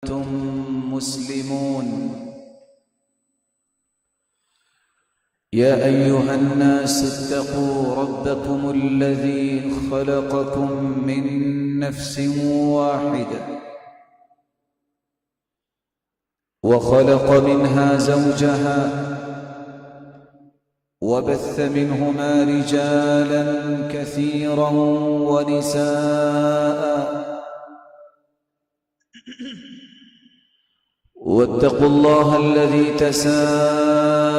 أنتم مسلمون. يا أيها الناس اتقوا ربكم الذي خلقكم من نفس واحدة وخلق منها زوجها وبث منهما رجالا كثيرا ونساء واتقوا الله الذي تساءلون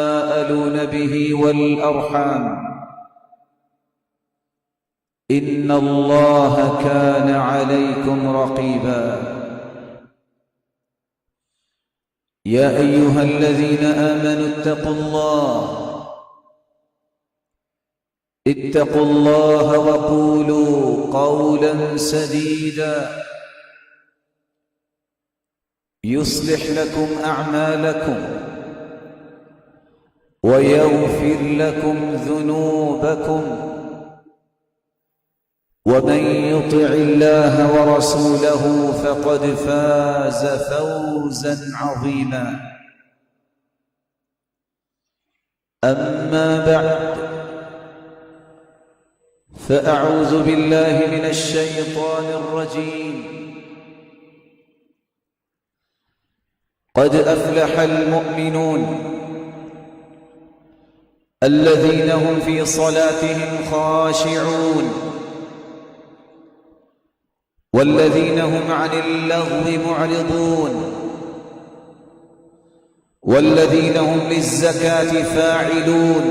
به والأرحام إن الله كان عليكم رقيبا. يا أيها الذين آمنوا اتقوا الله وقولوا قولا سديدا يصلح لكم أعمالكم ويغفر لكم ذنوبكم ومن يطع الله ورسوله فقد فاز فوزا عظيما. أما بعد فأعوذ بالله من الشيطان الرجيم. قد أفلح المؤمنون الذين هم في صلاتهم خاشعون والذين هم عن اللغو معرضون والذين هم للزكاة فاعلون.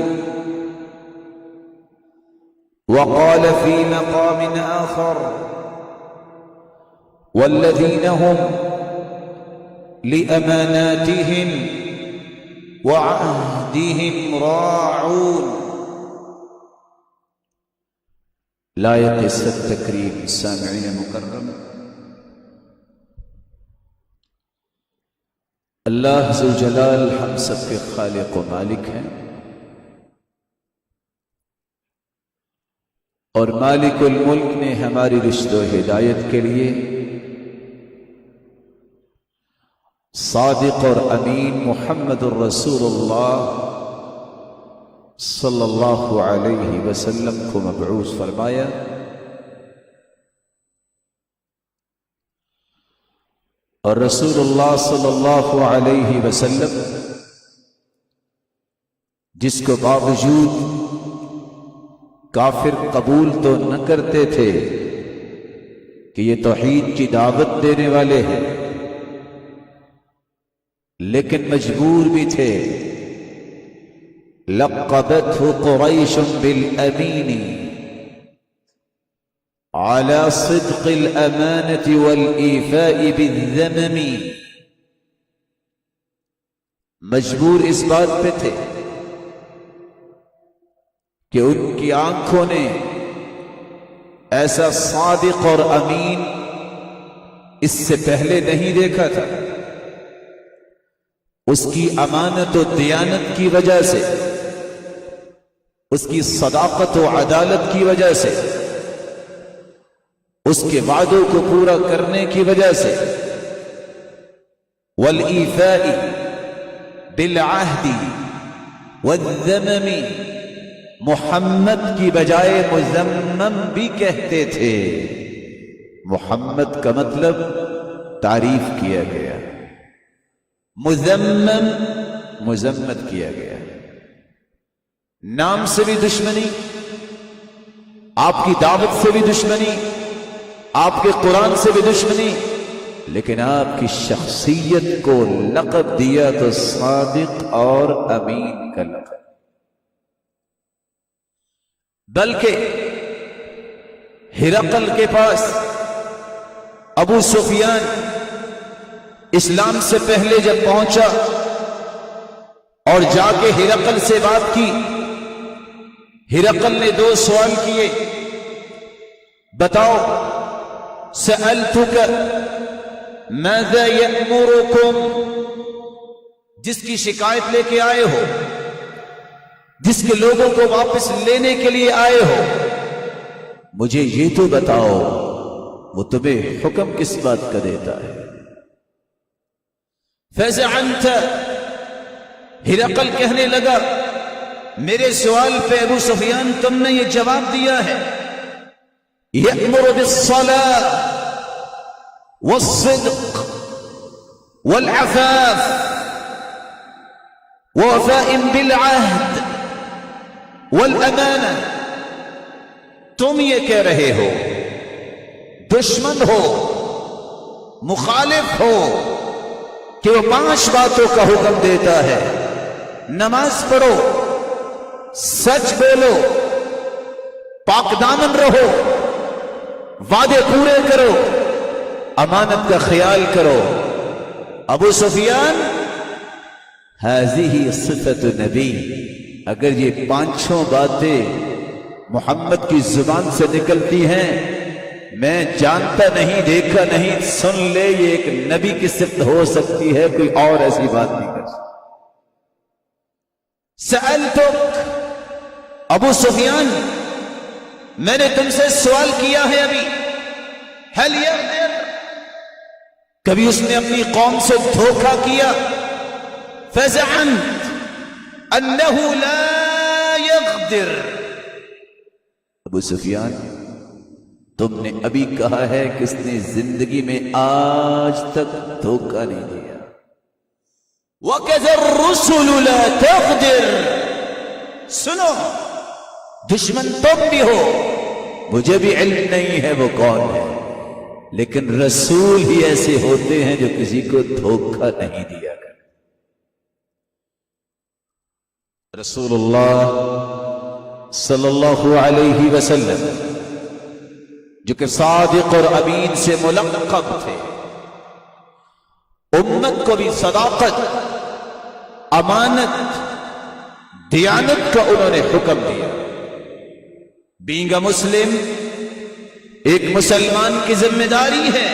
وقال في مقام آخر والذين هم لأماناتهم وعهدهم راعون. لائق عزت تکریم سامعین مکرم، اللہ ذوالجلال ہم سب کے خالق و مالک ہیں، اور مالک الملک نے ہماری رشد و ہدایت کے لیے صادق اور امین محمد الرسول اللہ صلی اللہ علیہ وسلم کو مبعوث فرمایا، اور رسول اللہ صلی اللہ علیہ وسلم جس کو باوجود کافر قبول تو نہ کرتے تھے کہ یہ توحید کی دعوت دینے والے ہیں، لیکن مجبور بھی تھے. لقبته قریش بالامین على صدق الامانة والایفاء بالذمم. مجبور اس بات پہ تھے کہ ان کی آنکھوں نے ایسا صادق اور امین اس سے پہلے نہیں دیکھا تھا. اس کی امانت و دیانت کی وجہ سے، اس کی صداقت و عدالت کی وجہ سے، اس کے وعدوں کو پورا کرنے کی وجہ سے، والایفاء بالعہد والذمم، محمد کی بجائے مذمم بھی کہتے تھے. محمد کا مطلب تعریف کیا گیا، مذمم مذمت کیا گیا. نام سے بھی دشمنی، آپ کی دعوت سے بھی دشمنی، آپ کے قرآن سے بھی دشمنی، لیکن آپ کی شخصیت کو لقب دیا تو صادق اور امین کا لقب. بلکہ ہرقل کے پاس ابو سفیان اسلام سے پہلے جب پہنچا اور جا کے ہرقل سے بات کی، ہرقل نے 2 سوال کیے. بتاؤ سألتک ماذا یأمرکم، جس کی شکایت لے کے آئے ہو، جس کے لوگوں کو واپس لینے کے لیے آئے ہو، مجھے یہ تو بتاؤ وہ تمہیں حکم کس بات کا دیتا ہے. فزعنت، ہرقل کہنے لگا میرے سوال پہ ابو سفیان تم نے یہ جواب دیا ہے، یأمر بالصلاة والصدق والعفاف ووفاء بالعهد والامانہ، تم یہ کہہ رہے ہو دشمن ہو مخالف ہو کہ وہ 5 باتوں کا حکم دیتا ہے، نماز پڑھو، سچ بولو، پاک دامن رہو، وعدے پورے کرو، امانت کا خیال کرو۔ ابو سفیان هذه صفت نبی، اگر یہ 5 باتیں محمد کی زبان سے نکلتی ہیں، میں جانتا نہیں دیکھا نہیں، سن لے یہ ایک نبی کی صفت ہو سکتی ہے، کوئی اور ایسی بات نہیں کر سکتا۔ سألتک، ابو سفیان میں نے تم سے سوال کیا ہے ابھی، هل يغدر، کبھی اس نے اپنی قوم سے دھوکہ کیا؟ فزعنت انه لا يغدر، ابو سفیان تم نے ابھی کہا ہے کہ اس نے زندگی میں آج تک دھوکہ نہیں دیا۔ وَكَذَا الرُّسُلُ لَا تَغْدِرْ، سنو دشمن تم بھی ہو، مجھے بھی علم نہیں ہے وہ کون ہے، لیکن رسول ہی ایسے ہوتے ہیں جو کسی کو دھوکہ نہیں دیا کرتے۔ رسول اللہ صلی اللہ علیہ وسلم جو کہ صادق اور امین سے ملقب تھے، امت کو بھی صداقت، امانت، دیانت کا انہوں نے حکم دیا۔ بینگ اے مسلم، ایک مسلمان کی ذمہ داری ہے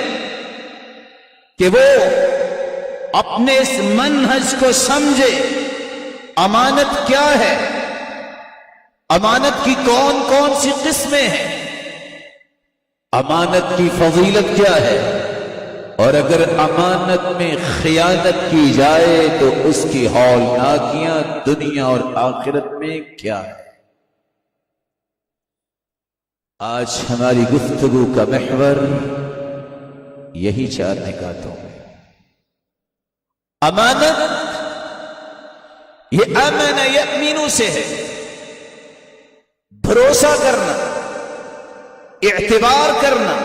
کہ وہ اپنے اس منہج کو سمجھے، امانت کیا ہے، امانت کی کون کون سی قسمیں ہیں، امانت کی فضیلت کیا ہے، اور اگر امانت میں خیانت کی جائے تو اس کی ہولناکیاں دنیا اور آخرت میں کیا ہے۔ آج ہماری گفتگو کا محور یہی 4 نکاتوں میں۔ امانت یہ امن یأمن سے ہے، بھروسہ کرنا، اعتبار کرنا،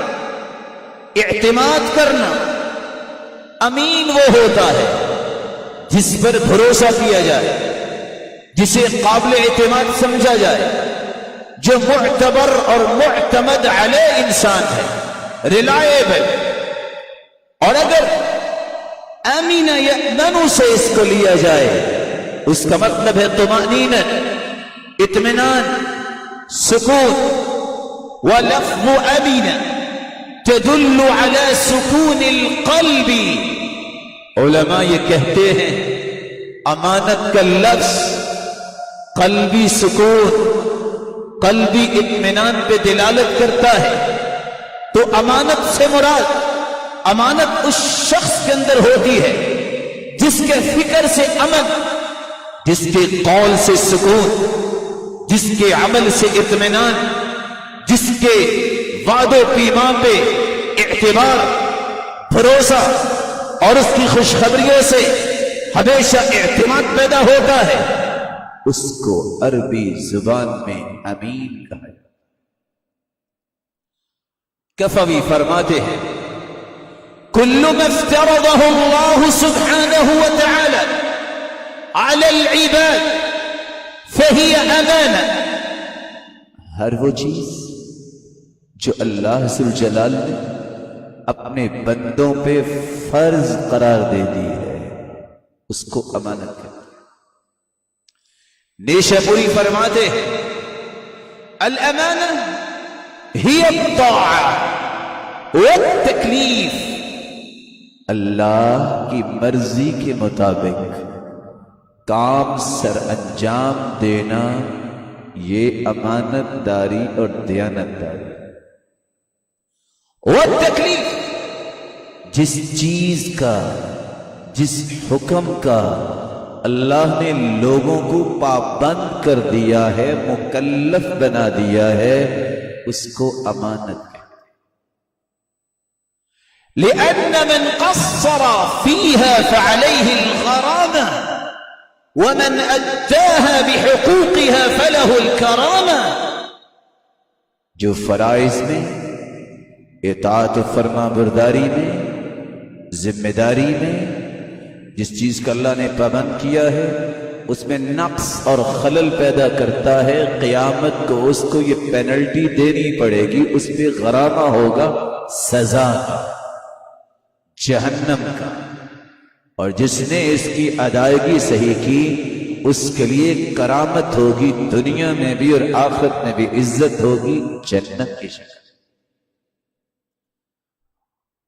اعتماد کرنا۔ امین وہ ہوتا ہے جس پر بھروسہ کیا جائے، جسے قابل اعتماد سمجھا جائے، جو معتبر اور معتمد علیہ انسان ہے، ریلائیبل۔ اور اگر امین یأمن سے اس کو لیا جائے، اس کا مطلب ہے طمأنینت، اطمینان، سکون۔ ولفظ امین تدل على سکون القلب، علماء یہ کہتے ہیں امانت کا لفظ قلبی سکون، قلبی اطمینان پہ دلالت کرتا ہے۔ تو امانت سے مراد، امانت اس شخص کے اندر ہوتی ہے جس کے فکر سے امن، جس کے قول سے سکون، جس کے عمل سے اطمینان، جس کے وعد و پیمان پہ اعتبار، بھروسہ اور اس کی خوشخبریوں سے ہمیشہ اعتماد پیدا ہوتا ہے، اس کو عربی زبان میں امین کہا جاتا ہے۔ کفوی فرماتے ہیں کل ما افترضه اللہ سبحانہ وتعالی علی العباد فہی امانہ، ہر وہ چیز جو اللہ ذوالجلال نے اپنے بندوں پہ فرض قرار دے دی ہے، اس کو امانت کہتے ہیں۔ نیشہ پوری فرماتے ہیں الامانہ ہی الطاعہ والتکلیف، اللہ کی مرضی کے مطابق کام سر انجام دینا، یہ امانت داری اور دیانت داری۔ والتکلیف، جس چیز کا جس حکم کا اللہ نے لوگوں کو پابند کر دیا ہے، مکلف بنا دیا ہے، اس کو امانت ہے۔ لأن من قصر فيها فعليه الغرامة ومن أداها بحقوقها فله الكرامة۔ جو فرائض میں، اطاعت و فرما برداری میں، ذمہ داری میں جس چیز کا اللہ نے پابند کیا ہے اس میں نقص اور خلل پیدا کرتا ہے، قیامت کو اس کو یہ پینلٹی دینی پڑے گی، اس پہ غرامہ ہوگا، سزا کا، جہنم کا۔ اور جس نے اس کی ادائیگی صحیح کی اس کے لیے کرامت ہوگی، دنیا میں بھی اور آخرت میں بھی عزت ہوگی، جنت کی شکل۔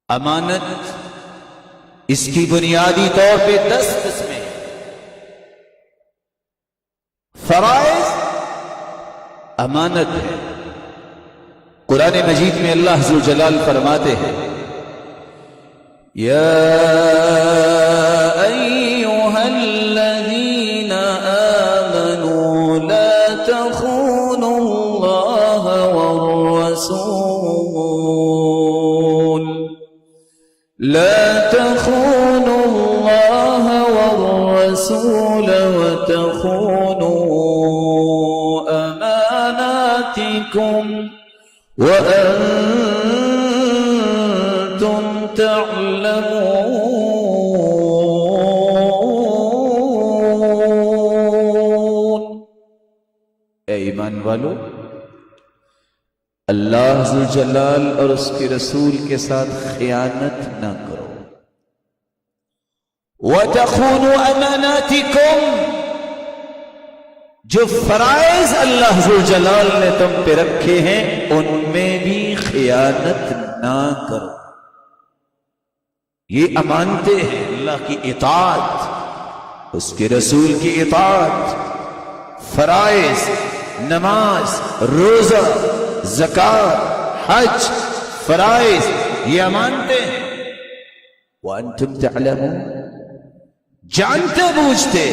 امانت اس کی بنیادی طور پہ 10 قسمیں۔ فرائض امانت ہے۔ قرآن مجید میں اللہ ذو جلال فرماتے ہیں، یا أيها الذين آمنوا لا تخونوا الله والرسول وتخونوا أماناتكم وأنتم تعلمون۔ اے ایمان والو، اللہ ذو جلال اور اس کے رسول کے ساتھ خیانت نہ کرو۔ وَتَخُونُوا أَمَانَاتِكُمْ، جو فرائض اللہ ذو جلال نے تم پہ رکھے ہیں ان میں بھی خیانت نہ کرو۔ یہ امانتیں ہیں، اللہ کی اطاعت، اس کے رسول کی اطاعت، فرائض، نماز، روزہ، زکات، حج، فرائض، یہ امانتیں ہیں۔ وَأَنْتُمْ تَعْلَمُونَ، جانتے بوجھتے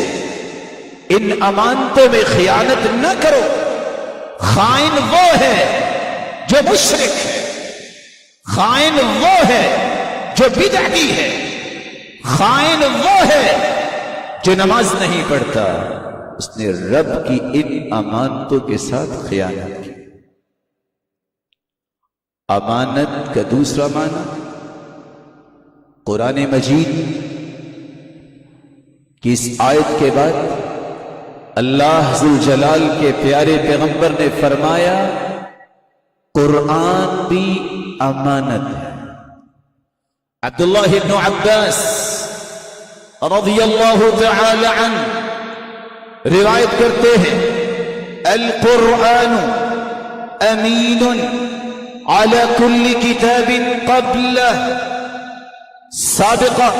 ان امانتوں میں خیانت نہ کرو۔ خائن وہ ہے جو مشرک ہے، خائن وہ ہے جو بدعتی ہے، خائن وہ ہے جو نماز نہیں پڑھتا، اس نے رب کی ان امانتوں کے ساتھ خیانت کی۔ امانت کا دوسرا معنی قرآن مجید کی اس آیت کے بعد اللہ ذو جلال کے پیارے پیغمبر نے فرمایا قرآن بھی امانت ہے۔ عبداللہ بن عباس رضی اللہ تعالی عنہ روایت کرتے ہیں، القرآن امین على كل كتاب قبله، سابقہ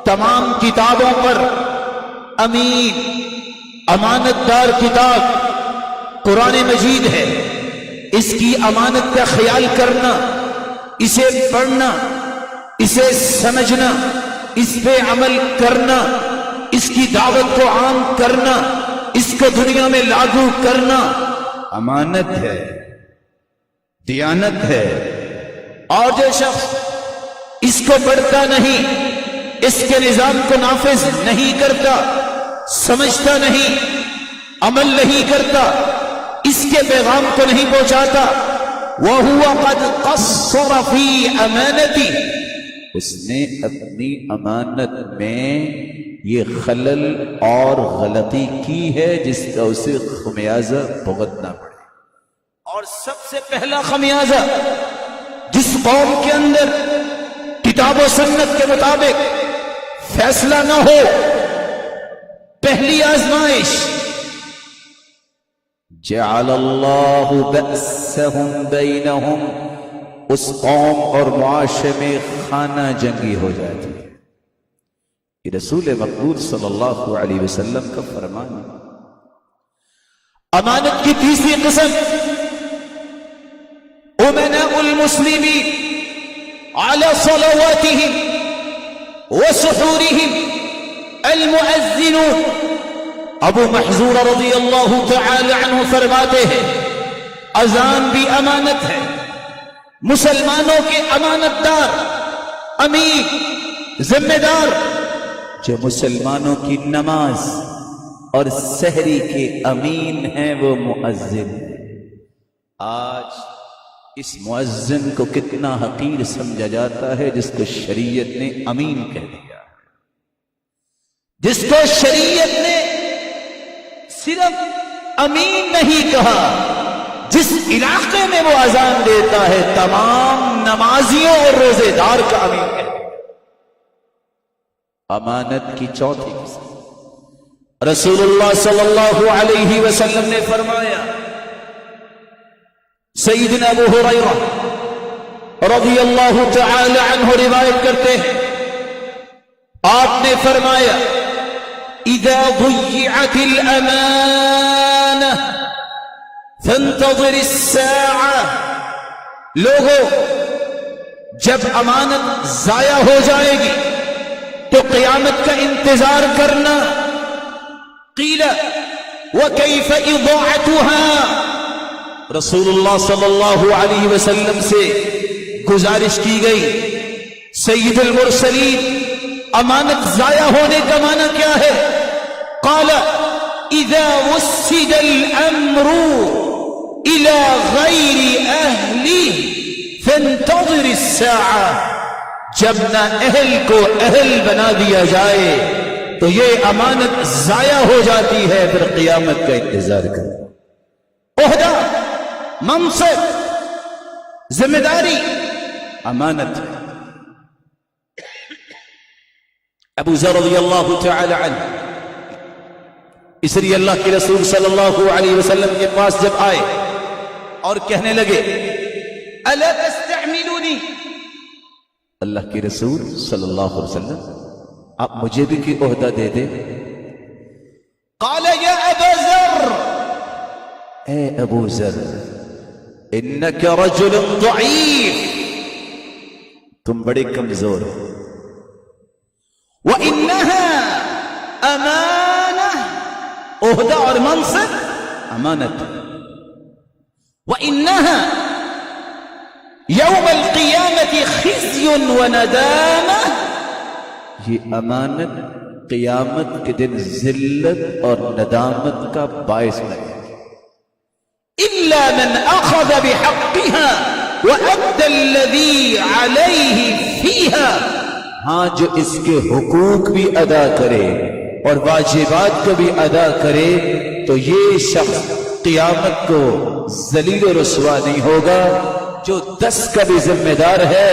تمام کتابوں پر امین، امانت دار کتاب قرآن مجید ہے۔ اس کی امانت کا خیال کرنا، اسے پڑھنا، اسے سمجھنا، اس پہ عمل کرنا، اس کی دعوت کو عام کرنا، اس کو دنیا میں لاگو کرنا امانت ہے، دیانت ہے۔ اور جو شخص اس کو پڑھتا نہیں، اس کے نظام کو نافذ نہیں کرتا، سمجھتا نہیں، عمل نہیں کرتا، اس کے پیغام کو نہیں پہنچاتا، وَهُوَ قَدْ قَصَّرَ فِي أَمَانَتِهِ، اس نے اپنی امانت میں یہ خلل اور غلطی کی ہے جس کا اسے خمیازہ بھگتنا پڑے۔ اور سب سے پہلا خمیازہ جس قوم کے اندر کتاب و سنت کے مطابق فیصلہ نہ ہو، پہلی آزمائش جعل اللہ بأسہم بینہم، اس قوم اور معاشرے میں خانہ جنگی ہو جاتی ہے۔ یہ رسول مقبول صلی اللہ علیہ وسلم کا فرمان ہے۔ امانت کی تیسری قسم امناء المسلمین علی صلواتہم وسحورهم المؤذنون. ابو محذور رضی اللہ تعالی عنہ فرماتے ہیں اذان بھی امانت ہے. مسلمانوں کے امانت دار، امیر، ذمہ دار جو مسلمانوں کی نماز اور سحری کے امین ہیں وہ مؤذن ہیں. آج اس مؤذن کو کتنا حقیر سمجھا جاتا ہے جس کو شریعت نے امین کہہ دیا، جس کو شریعت نے صرف امین نہیں کہا، جس علاقے میں وہ اذان دیتا ہے تمام نمازیوں اور روزے دار کا امین ہے. امانت کی چوتھی قسم رسول اللہ صلی اللہ علیہ وسلم نے فرمایا، سیدنا ابو ہریرہ رضی اللہ تعالی عنہ روایت کرتے ہیں، آپ نے فرمایا اذا ضيعت الامانہ فانتظر الساعہ. لوگوں، جب امانت ضائع ہو جائے گی تو قیامت کا انتظار کرنا. قیل وکیف اضاعتها، رسول اللہ صلی اللہ علیہ وسلم سے گزارش کی گئی، سید المرسلین امانت ضائع ہونے کا معنی کیا ہے؟ قال اذا وسد الامر الى غیر اہلہ فانتظر الساعہ. جب نہ اہل کو اہل بنا دیا جائے تو یہ امانت ضائع ہو جاتی ہے، پھر قیامت کا انتظار کرو. عہدہ، منصب، ذمہ داری امانت ہے. ابو ذر رضی اللہ تعالی عنہ اس لیے اللہ کے رسول صلی اللہ علیہ وسلم کے پاس جب آئے اور کہنے لگے الا تستعملونی، اللہ کے رسول صلی اللہ علیہ وسلم آپ مجھے بھی کوئی عہدہ دے دے. قال یا ابا ذر، اے ابو ذر، انک رجل ضعیف، تم بڑے کمزور ہو. وانها امانہ، عہدہ اور منصب امانت. وانها یوم القیامت خزی وندامہ، یہ امانت قیامت کے دن ذلت اور ندامت کا باعث بنے. الا من اخذ بحقها وادى الذي عليه فيها، ہاں جو اس کے حقوق بھی ادا کرے اور واجبات کو بھی ادا کرے تو یہ شخص قیامت کو ذلیل و رسوا نہیں ہوگا. جو 10 کا بھی ذمہ دار ہے،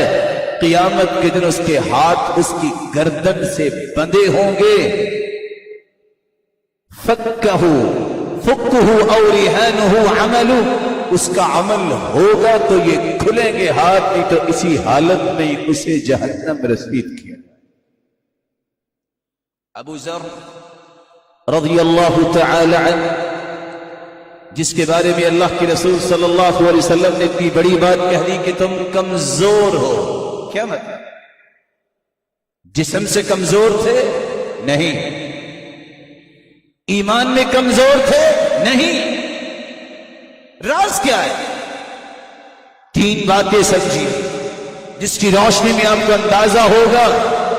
قیامت کے دن اس کے ہاتھ اس کی گردن سے بندھے ہوں گے. فکہ او رہانہ عمل، اس کا عمل ہوگا تو یہ کھلیں گے ہاتھ، نہیں تو اسی حالت میں اسے جہنم رسید کیا. ابو ذر رضی اللہ تعالی عنہ، جس کے بارے میں اللہ کے رسول صلی اللہ علیہ وسلم نے اتنی بڑی بات کہہ دی کہ تم کمزور ہو. کیا مطلب؟ جسم سے کمزور تھے؟ نہیں. ایمان میں کمزور تھے؟ نہیں. راز کیا ہے؟ 3 باتیں سمجھی جس کی روشنی میں آپ کو اندازہ ہوگا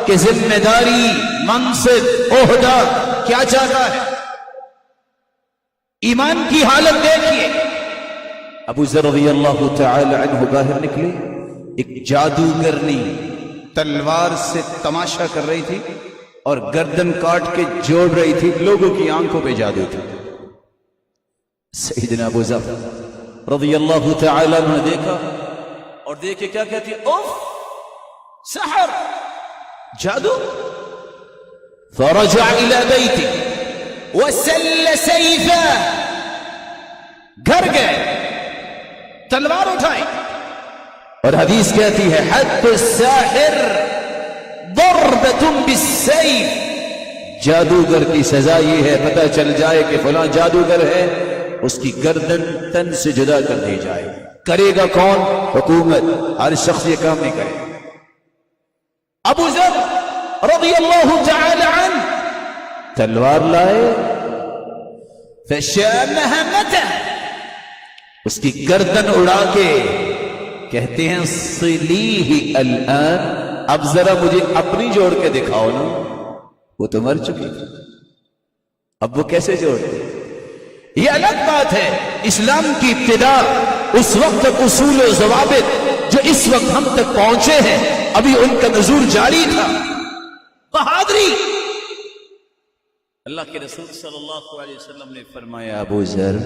کہ ذمہ داری، منصب، عہدہ کیا چاہتا ہے. ایمان کی حالت دیکھیے. ابو ذر رضی اللہ تعالی عنہ باہر نکلے، ایک جادوگرنی تلوار سے تماشا کر رہی تھی اور گردن کاٹ کے جوڑ رہی تھی، لوگوں کی آنکھوں پہ جادو تھا. سیدنا ابو ذر رضی اللہ تعالی عنہ نے دیکھا اور دیکھے کیا کہتی ہے، اوف، سحر، جادو. فرجع الى بیتہ وسل سیفا، گھر گئے، تلوار اٹھائی، اور حدیث کہتی ہے حد الساحر ضربۃ بالسیف، جادوگر کی سزا یہ ہے پتہ چل جائے کہ فلاں جادوگر ہے، اس کی گردن تن سے جدا کر دی جائے. کرے گا کون؟ حکومت. ہر شخص یہ کام نہیں کرے. ابو ذر رضی اللہ تعالی عنہ تلوار لائے، فشامها متى، اس کی گردن اڑا کے کہتے ہیں صلیہ الآن، اب ذرا مجھے اپنی جوڑ کے دکھاؤ نا، وہ تو مر چکی تھی، اب وہ کیسے جوڑتے؟ یہ الگ بات ہے. اسلام کی ابتدا اس وقت تک اصول و ضوابط جو اس وقت ہم تک پہنچے ہیں ابھی ان کا نزول جاری تھا. بہادری. اللہ کے رسول صلی اللہ علیہ وسلم نے فرمایا ابو ذر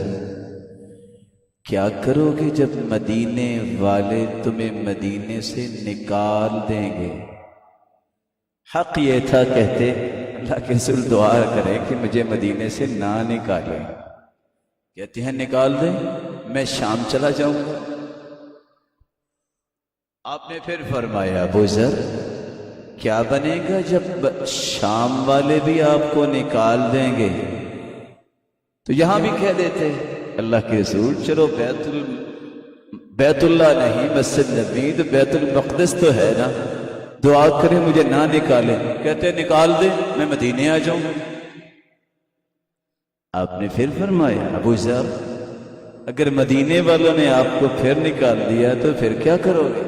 کیا کرو گے جب مدینے والے تمہیں مدینے سے نکال دیں گے؟ حق یہ تھا کہتے اللہ کے رسول دعا کریں کہ مجھے مدینے سے نہ نکالیں. کہتے ہیں نکال دیں میں شام چلا جاؤں گا. آپ نے پھر فرمایا ابو ذر کیا بنے گا جب شام والے بھی آپ کو نکال دیں گے؟ تو یہاں بھی کہہ دیتے اللہ کے رسول چلو بیت اللہ نہیں مسجد نبی تو بیت المقدس تو ہے نا، دعا کریں مجھے نہ نکالیں. کہتے نکال دیں میں مدینے آ جاؤں. آپ نے پھر فرمایا ابو ذر اگر مدینے والوں نے آپ کو پھر نکال دیا تو پھر کیا کرو گے؟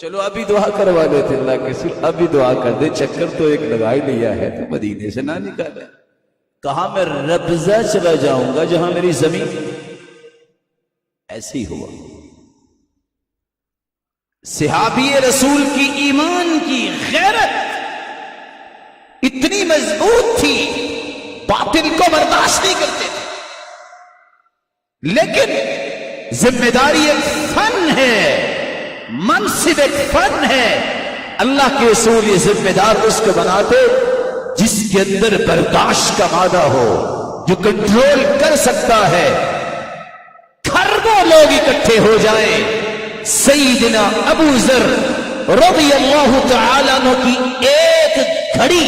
چلو ابھی دعا کروا لیتے اللہ کے رسول، ابھی دعا کر دے، چکر تو ایک لگا ہی لیا ہے تو مدینے سے نہ نکالے. کہا میں ربضہ چلا جاؤں گا جہاں میری زمین. ایسے ہی ہوا. صحابی رسول کی ایمان کی غیرت اتنی مضبوط تھی باطل کو برداشت نہیں کرتے تھے. لیکن ذمہ داری ایک فن ہے، منصب ایک فن ہے. اللہ کے رسول یہ ذمہ دار اس کو بناتے جس کے اندر برداشت کا مادہ ہو، جو کنٹرول کر سکتا ہے. کھربوں لوگ اکٹھے ہو جائیں، سیدنا ابو ذر رضی اللہ تعالی عنہ کی ایک گھڑی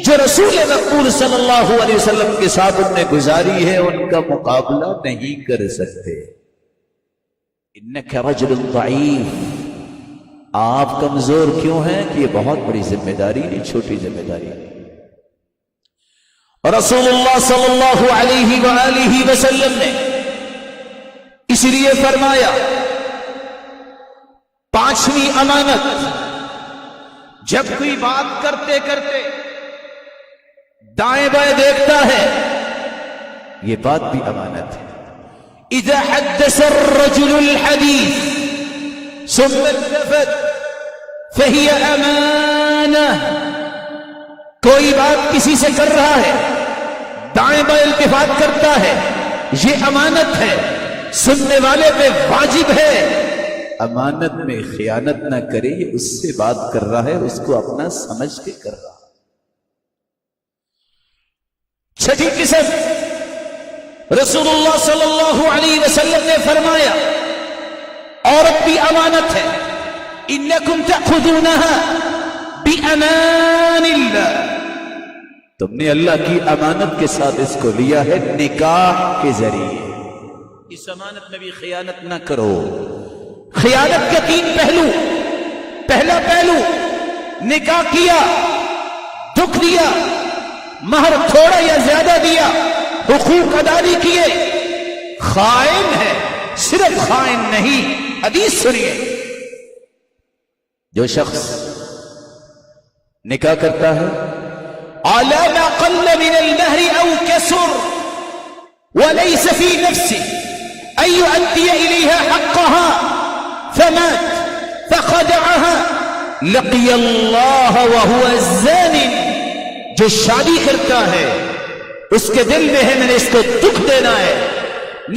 جو رسول مقبول صلی اللہ علیہ وسلم کے ساتھ ان نے گزاری ہے ان کا مقابلہ نہیں کر سکتے. انک رجل ضعیف، آپ کمزور کیوں ہیں کہ یہ بہت بڑی ذمہ داری نہیں، چھوٹی ذمہ داری نہیں. رسول اللہ صلی اللہ علیہ وآلہ وسلم نے اس لیے فرمایا پانچویں امانت، جب کوئی بات کرتے کرتے دائیں بائیں دیکھتا ہے یہ بات بھی امانت ہے. اذا حدث الرجل الحديث ثم التفت فهي امانہ. کوئی بات کسی سے کر رہا ہے، دائیں بائیں التفات کرتا ہے، یہ امانت ہے، سننے والے پہ واجب ہے. امانت میں خیانت نہ کرے، یہ اس سے بات کر رہا ہے اس کو اپنا سمجھ کے کر رہا. چھٹی قسم رسول اللہ صلی اللہ علیہ وسلم نے فرمایا عورت بھی امانت ہے. انکم تأخذونها بأمان اللہ، تم نے اللہ کی امانت کے ساتھ اس کو لیا ہے نکاح کے ذریعے. اس امانت میں بھی خیانت نہ کرو. خیانت کے تین پہلو. پہلا پہلو نکاح کیا، دکھ دیا، مہر تھوڑا یا زیادہ دیا، حقوق ادا نہیں کیے، خائن ہے. صرف خائن نہیں، حدیث سنیے. جو شخص نکاح کرتا ہے على ما قل من المهر او كسر وليس في نفسه ان يؤدي اليها حقها فمات فخدعها لقي الله وهو الزان. جو شادی کرتا ہے اس کے دل میں ہے میں نے اس کو دکھ دینا ہے،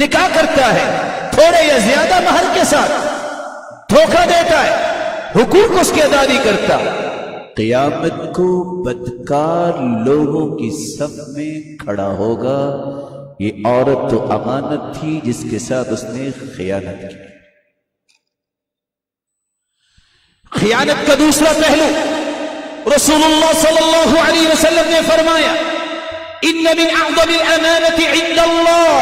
نکاح کرتا ہے تھوڑے یا زیادہ مہر کے ساتھ، دھوکہ دیتا ہے، حقوق اس کے ادا نہیں کرتا، قیامت کو بدکار لوگوں کی صف میں کھڑا ہوگا. یہ عورت تو امانت تھی جس کے ساتھ اس نے خیانت کی. خیانت کا دوسرا پہلو رسول اللہ صلی اللہ علیہ وسلم نے فرمایا ان من اعظم الامانة عند اللہ،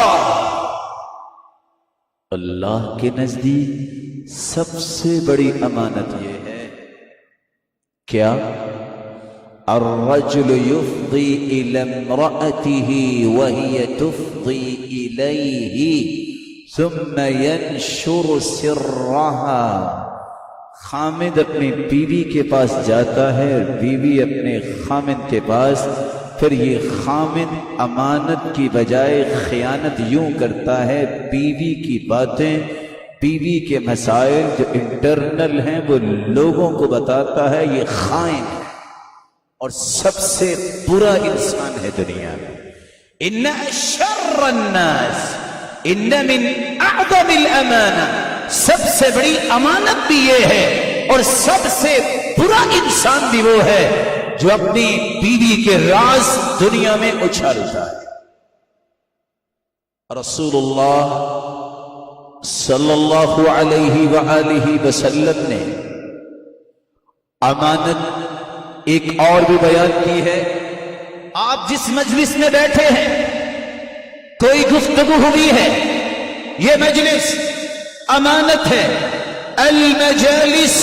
اللہ کے نزدیک سب سے بڑی امانت یہ ہے کیا؟ الرجل يفضي إلى امرأته وهي تفضي إليه ثم ينشر سرها. خامد اپنی بیوی کے پاس جاتا ہے اور بیوی اپنے خامد کے پاس، پھر یہ خامد امانت کی بجائے خیانت یوں کرتا ہے، بیوی کی باتیں، بیوی کے مسائل جو انٹرنل ہیں وہ لوگوں کو بتاتا ہے. یہ خائن اور سب سے برا انسان ہے دنیا میں. ان شر الناس ان من اعظم الامانہ، سب سے بڑی امانت بھی یہ ہے اور سب سے برا انسان بھی وہ ہے جو اپنی بیوی کے راز دنیا میں اچھالتا ہے. رسول اللہ صلی اللہ علیہ وآلہ وسلم نے امانت ایک اور بھی بیان کی ہے. آپ جس مجلس میں بیٹھے ہیں، کوئی گفتگو ہوئی ہے، یہ مجلس امانت ہے. المجالس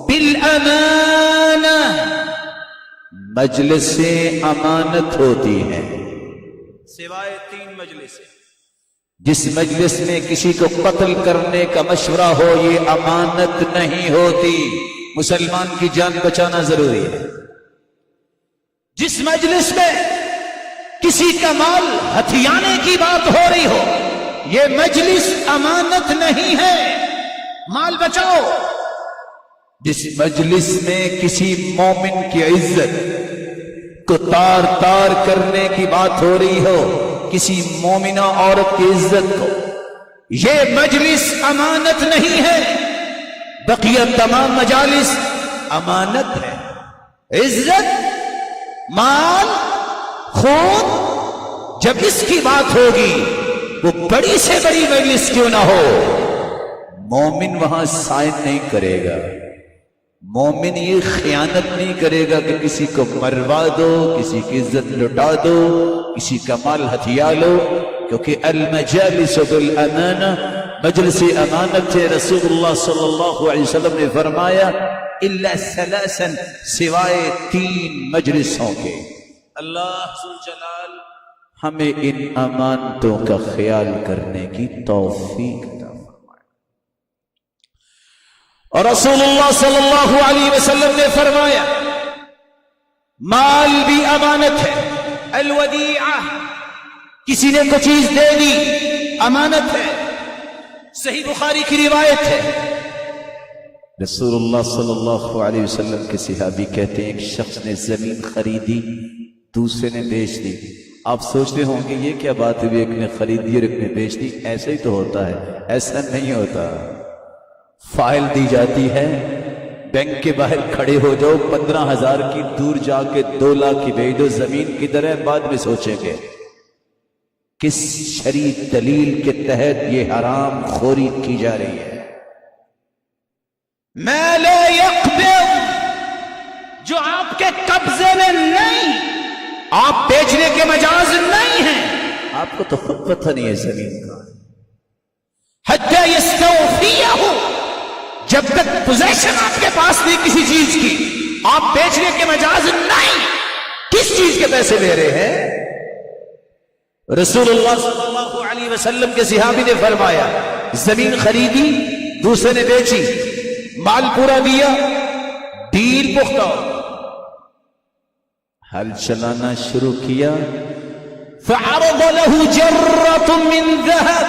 بالامانہ، مجلسیں امانت ہوتی ہیں سوائے 3 مجلسیں. جس مجلس میں کسی کو قتل کرنے کا مشورہ ہو یہ امانت نہیں ہوتی. مسلمان کی جان بچانا ضروری ہے. جس مجلس میں کسی کا مال ہتھیانے کی بات ہو رہی ہو یہ مجلس امانت نہیں ہے، مال بچاؤ. جس مجلس میں کسی مومن کی عزت کو تار تار کرنے کی بات ہو رہی ہو، کسی مومنہ عورت کی عزت کو، یہ مجلس امانت نہیں ہے. بقیہ تمام مجالس امانت ہے. عزت، مال، خون، جب اس کی بات ہوگی وہ بڑی سے بڑی مجلس کیوں نہ ہو، مومن وہاں سائن نہیں کرے گا. مومن یہ خیانت نہیں کرے گا کہ کسی کو مروا دو، کسی کی عزت لٹا دو، کسی کا مال ہتھیا لو، کیونکہ المجالس بالامانہ، مجلس امانت ہے. رسول اللہ صلی اللہ علیہ وسلم نے فرمایا الا ثلاثا، سوائے 3 مجلسوں کے. اللہ ذو الجلال ہمیں ان امانتوں کا خیال کرنے کی توفیق عطا فرمائے. اور رسول اللہ صلی اللہ علیہ وسلم نے فرمایا مال بھی امانت ہے. الودیعہ، کسی نے کوئی چیز دے دی، امانت ہے. صحیح بخاری کی روایت ہے، رسول اللہ صلی اللہ علیہ وسلم کے صحابی کہتے ہیں ایک شخص نے زمین خریدی، دوسرے نے بیچ دی. آپ سوچتے ہوں گے یہ کیا بات ہوئی، ایک نے خریدی اور ایک نے بیچ دی. ایسا ہی تو ہوتا ہے. ایسا نہیں ہوتا. فائل دی جاتی ہے، بینک کے باہر کھڑے ہو جاؤ، 15,000 کی، دور جا کے 2 لاکھ کی بھیج دو. زمین کدھر ہے بعد میں سوچیں گے. کس شرعی دلیل کے تحت یہ حرام خوری کی جا رہی ہے؟ ما لا يقبض، جو آپ کے قبضے میں نہیں، آپ بیچنے کے مجاز نہیں ہیں. آپ کو تو خود پتہ نہیں ہے زمین کا. حتی یستوفیہ، جب تک پوزیشن آپ کے پاس نہیں کسی چیز کی، آپ بیچنے کے مجاز نہیں. کس چیز کے پیسے لے رہے ہیں؟ رسول اللہ صلی اللہ علیہ وسلم کے صحابی نے فرمایا زمین خریدی، دوسرے نے بیچی، مال پورا دیا، ڈیل پختہ، ہل چلانا شروع کیا. فعرض له جرة من ذهب،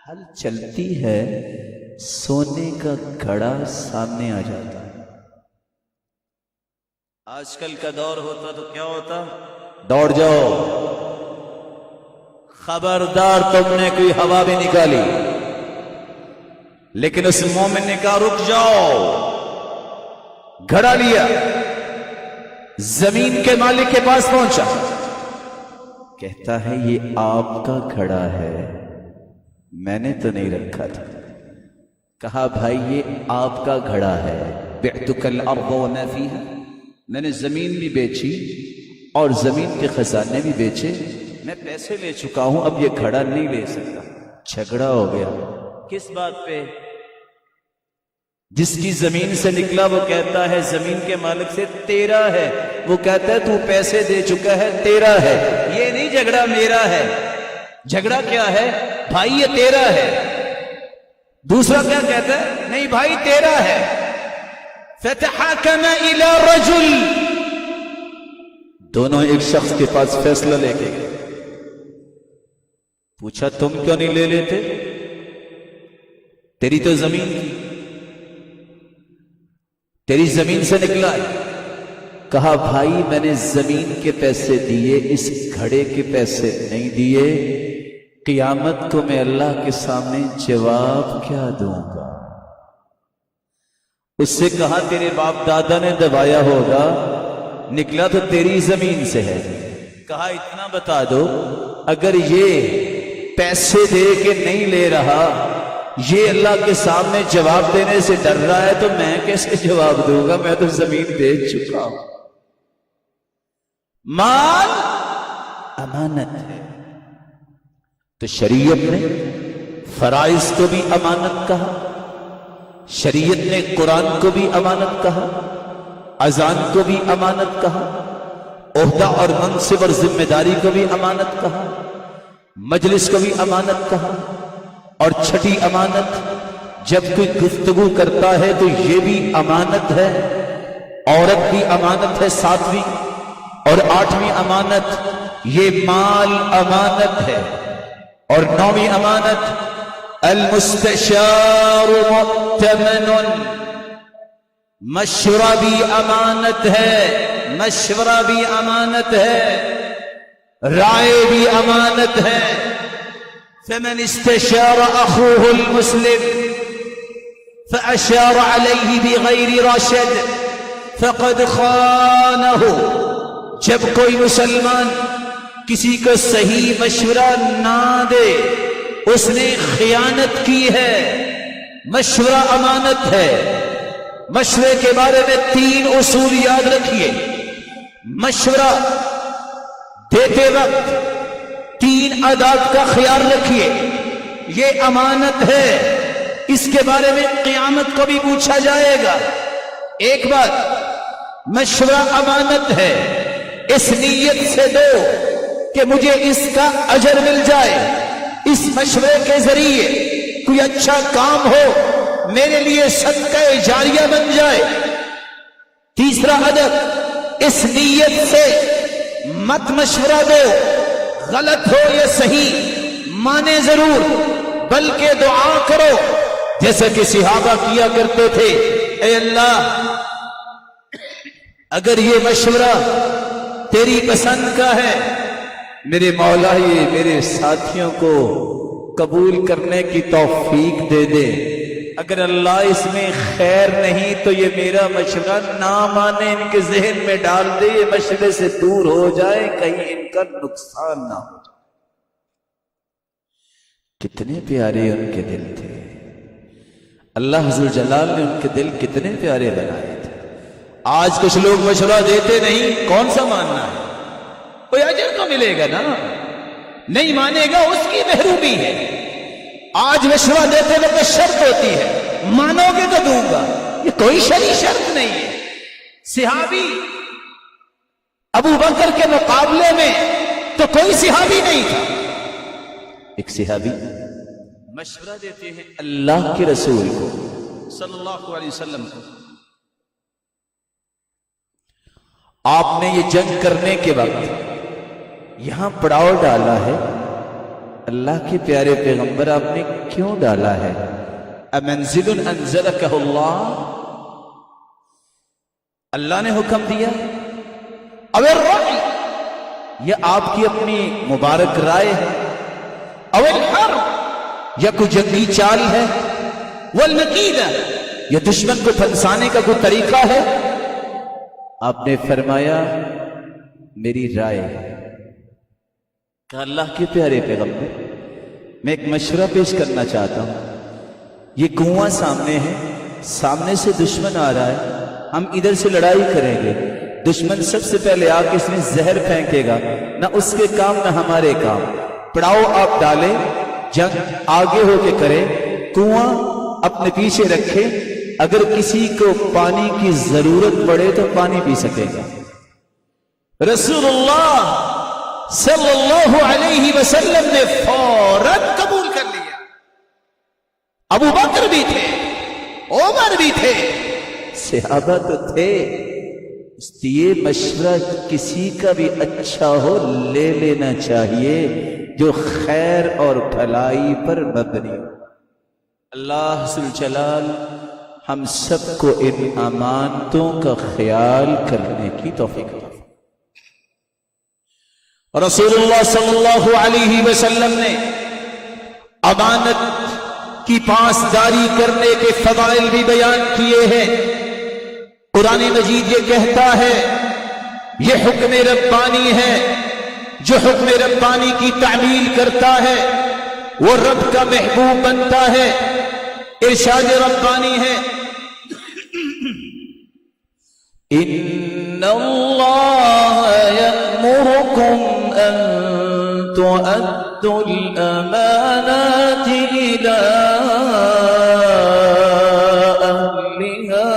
ہل چلتی ہے، سونے کا گھڑا سامنے آ جاتا ہے. آج کل کا دور ہوتا تو کیا ہوتا؟ دوڑ جاؤ، خبردار تم نے کوئی ہوا بھی نکالی. لیکن اس مومن نے کہا رک جاؤ، گھڑا لیا، زمین کے مالک کے پاس پہنچا، کہتا ہے یہ آپ کا گھڑا ہے، میں نے تو نہیں رکھا تھا. کہا بھائی یہ آپ کا گھڑا ہے، بعتک الارض وما فیہا، میں نے زمین بھی بیچی اور زمین کے خزانے بھی بیچے، میں پیسے لے چکا ہوں، اب یہ گھڑا نہیں لے سکتا. جھگڑا ہو گیا. کس بات پہ؟ جس کی زمین سے نکلا وہ کہتا ہے زمین کے مالک سے تیرا ہے، وہ کہتا ہے تو پیسے دے چکا ہے تیرا ہے۔ یہ نہیں جھگڑا میرا ہے، جھگڑا کیا ہے؟ بھائی یہ تیرا ہے۔ دوسرا کیا کہتا ہے؟ نہیں بھائی تیرا ہے۔ فَتَحَاكَمَ إِلَى رَجُلٍ، دونوں ایک شخص کے پاس فیصلہ لے کے گئے۔ پوچھا تم کیوں نہیں لے لیتے؟ تیری تو زمین تھی، تیری زمین سے نکلا ہے۔ کہا بھائی میں نے زمین کے پیسے دیے، اس گھڑے کے پیسے نہیں دیے، قیامت کو میں اللہ کے سامنے جواب کیا دوں گا؟ اس سے کہا تیرے باپ دادا نے دبایا ہوگا، نکلا تو تیری زمین سے ہے۔ کہا اتنا بتا دو، اگر یہ پیسے دے کے نہیں لے رہا، یہ اللہ کے سامنے جواب دینے سے ڈر رہا ہے، تو میں کیسے جواب دوں گا؟ میں تو زمین بیچ چکا ہوں۔ مال امانت ہے، تو شریعت نے فرائض کو بھی امانت کہا، شریعت نے قرآن کو بھی امانت کہا، اذان کو بھی امانت کہا، عہدہ اور منصب اور ذمہ داری کو بھی امانت کہا، مجلس کو بھی امانت کہا، اور چھٹی امانت جب کوئی گفتگو کرتا ہے تو یہ بھی امانت ہے، عورت بھی امانت ہے ساتویں، اور آٹھویں امانت یہ مال امانت ہے، اور نویں امانت المستشار مؤتمن، مشورہ بھی امانت ہے، مشورہ بھی امانت ہے، رائے بھی امانت ہے۔ فمن استشار اخوه المسلم فاشار عليه بغير رشد فقد خانه، جب کوئی مسلمان کسی کو صحیح مشورہ نہ دے اس نے خیانت کی ہے۔ مشورہ امانت ہے۔ مشورے کے بارے میں 3 اصول یاد رکھیے۔ مشورہ دیتے وقت 3 آداب کا خیال رکھیے، یہ امانت ہے، اس کے بارے میں قیامت کو بھی پوچھا جائے گا۔ ایک بات، مشورہ امانت ہے، اس نیت سے دو کہ مجھے اس کا اجر مل جائے، اس مشورے کے ذریعے کوئی اچھا کام ہو، میرے لیے صدقہ جاریہ بن جائے۔ تیسرا ادب، اس نیت سے مت مشورہ دو، غلط ہو یا صحیح مانے ضرور، بلکہ دعا کرو جیسا کہ صحابہ کیا کرتے تھے۔ اے اللہ، اگر یہ مشورہ تیری پسند کا ہے، میرے مولا یہ میرے ساتھیوں کو قبول کرنے کی توفیق دے دے۔ اگر اللہ اس میں خیر نہیں تو یہ میرا مشورہ نہ مانے، ان کے ذہن میں ڈال دے، یہ مشورے سے دور ہو جائے، کہیں ان کا نقصان نہ ہو جائے۔ کتنے پیارے ان کے دل تھے، اللہ ذو الجلال نے ان کے دل کتنے پیارے بنائے تھے۔ آج کچھ لوگ مشورہ دیتے نہیں، کون سا ماننا ہے؟ کوئی اجر تو ملے گا نا، نہیں مانے گا اس کی محرومی ہے۔ آج مشورہ دیتے وقت شرط ہوتی ہے، مانو گے تو دوں گا، یہ کوئی شرعی شرط نہیں ہے۔ صحابی ابو بکر کے مقابلے میں تو کوئی صحابی نہیں تھا۔ ایک صحابی مشورہ دیتے ہیں اللہ کے رسول کو صلی اللہ علیہ وسلم کو، آپ نے یہ جنگ کرنے کے وقت یہاں پڑاؤ ڈالا ہے، اللہ کے پیارے پیغمبر آپ نے کیوں ڈالا ہے؟ امنزل انزلکہ اللہ، اللہ نے حکم دیا، او الرأی، یہ آپ کی اپنی مبارک رائے ہے، او الحرب، یا کوئی جنگی چال ہے، والمکیدہ، یا دشمن کو پھنسانے کا کوئی طریقہ ہے؟ آپ نے فرمایا میری رائے ہے۔ کہ اللہ کے پیارے پیغمبر، میں ایک مشورہ پیش کرنا چاہتا ہوں۔ یہ کنواں سامنے ہے، سامنے سے دشمن آ رہا ہے، ہم ادھر سے لڑائی کریں گے، دشمن سب سے پہلے آ کے اس میں زہر پھینکے گا، نہ اس کے کام نہ ہمارے کام۔ پڑاؤ آپ ڈالیں، جنگ آگے ہو کے کریں، کنواں اپنے پیچھے رکھے، اگر کسی کو پانی کی ضرورت پڑے تو پانی پی سکے گا۔ رسول اللہ صلی اللہ علیہ وسلم نے فوراً قبول کر لیا۔ ابو بکر بھی تھے، عمر بھی تھے، صحابہ تو تھے، اس لیے مشورہ کسی کا بھی اچھا ہو لے لینا چاہیے جو خیر اور بھلائی پر مبنی ہو۔ اللہ ذوالجلال ہم سب کو ان امانتوں کا خیال کرنے کی توفیق دے۔ رسول اللہ صلی اللہ علیہ وسلم نے امانت کی پاسداری کرنے کے فضائل بھی بیان کیے ہیں۔ قرآن مجید یہ کہتا ہے، یہ حکم ربانی ہے، جو حکم ربانی کی تعمیل کرتا ہے وہ رب کا محبوب بنتا ہے۔ ارشاد ربانی ہے، ان اللہ یأمرکم ان تؤدوا الامانات الى اہلها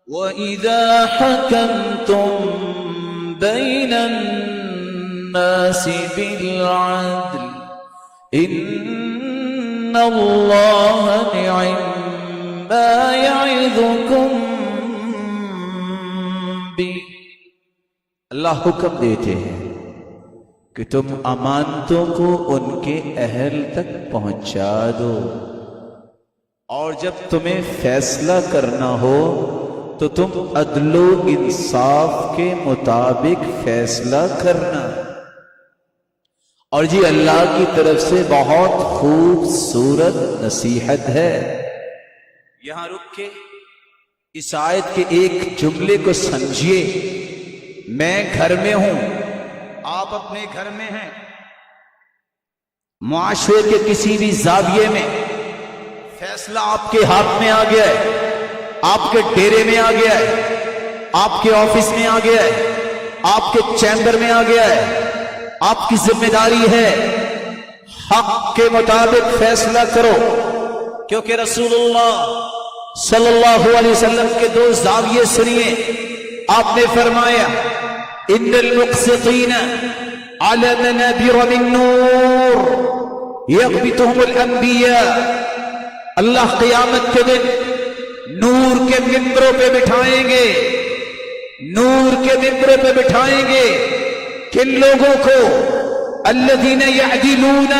وَإِذَا حَكَمْتُمْ بَيْنَ النَّاسِ بِالْعَدْلِ إِنَّ اللَّهَ نِعِمَّا يَعِظُكُمْ بِهِ۔ اللہ حکم دیتے ہیں کہ تم امانتوں کو ان کے اہل تک پہنچا دو، اور جب تمہیں فیصلہ کرنا ہو تو تم عدل و انصاف کے مطابق فیصلہ کرنا۔ اور جی اللہ کی طرف سے بہت خوبصورت نصیحت ہے۔ یہاں رک کے اس آیت کے ایک جملے کو سمجھیے۔ میں گھر میں ہوں، آپ اپنے گھر میں ہیں، معاشرے کے کسی بھی زاویے میں فیصلہ آپ کے ہاتھ میں آ گیا ہے، آپ کے ڈیرے میں آ گیا ہے، آپ کے آفس میں آ گیا ہے، آپ کے چیمبر میں آ گیا ہے، آپ کی ذمہ داری ہے حق کے مطابق فیصلہ کرو، کیونکہ رسول اللہ صلی اللہ علیہ وسلم کے دو زاویے سنیے۔ آپ نے فرمایا، ان المقسطین علی منابر من نور یغبطہم الانبیاء، اللہ قیامت کے دن نور کے ممبروں پہ بٹھائیں گے، نور کے ممبروں پہ بٹھائیں گے کن لوگوں کو؟ الذین یعدلون،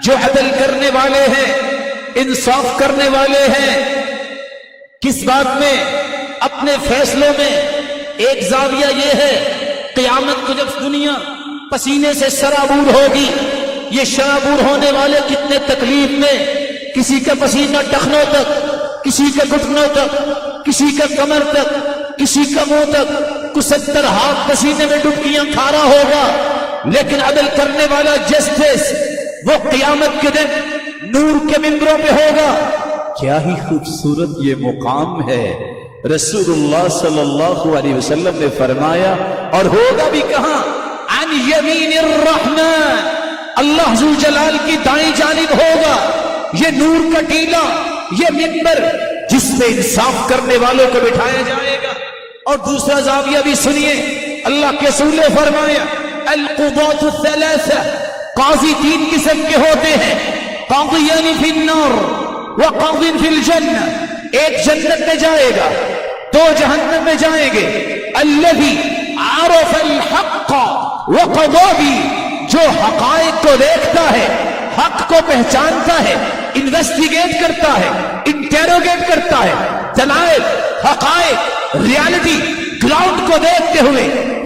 جو عدل کرنے والے ہیں، انصاف کرنے والے ہیں۔ کس بات میں؟ اپنے فیصلوں میں۔ ایک زاویہ یہ ہے، قیامت کو جب دنیا پسینے سے سرابور ہوگی، یہ سرابور ہونے والے کتنے تکلیف میں، کسی کا پسینہ ٹخنوں تک، کسی کے گھٹنوں تک، کسی کا کمر تک، کسی کا منہ تک، کچھ 70 ہاتھ پسینے میں ڈبکیاں کھا رہا ہوگا، لیکن عدل کرنے والا جسٹس وہ قیامت کے دن نور کے ممبروں پہ ہوگا۔ کیا ہی خوبصورت یہ مقام ہے۔ رسول اللہ صلی اللہ علیہ وسلم نے فرمایا، اور ہوگا بھی کہاں؟ عن یمین الرحمن، اللہ ذوالجلال کی دائیں جانب ہوگا یہ نور کا ٹیلا، یہ ممبر جس میں انصاف کرنے والوں کو بٹھایا جائے گا۔ اور دوسرا زاویہ بھی سنیے، اللہ کے رسول نے فرمایا، القضاة الثلاثہ، قاضی 3 قسم کے ہوتے ہیں، قاضیان فی النار وقاضی فی الجنہ، ایک جنت میں جائے گا، 2 جہنم میں جائیں گے۔ الذی عرف الحق وقضى به، جو حقائق کو دیکھتا ہے، حق کو پہچانتا ہے، انویسٹیگیٹ کرتا ہے، انٹیروگیٹ کرتا ہے، دلائل، حقائق، ریالٹی، گراؤنڈ کو دیکھتے ہوئے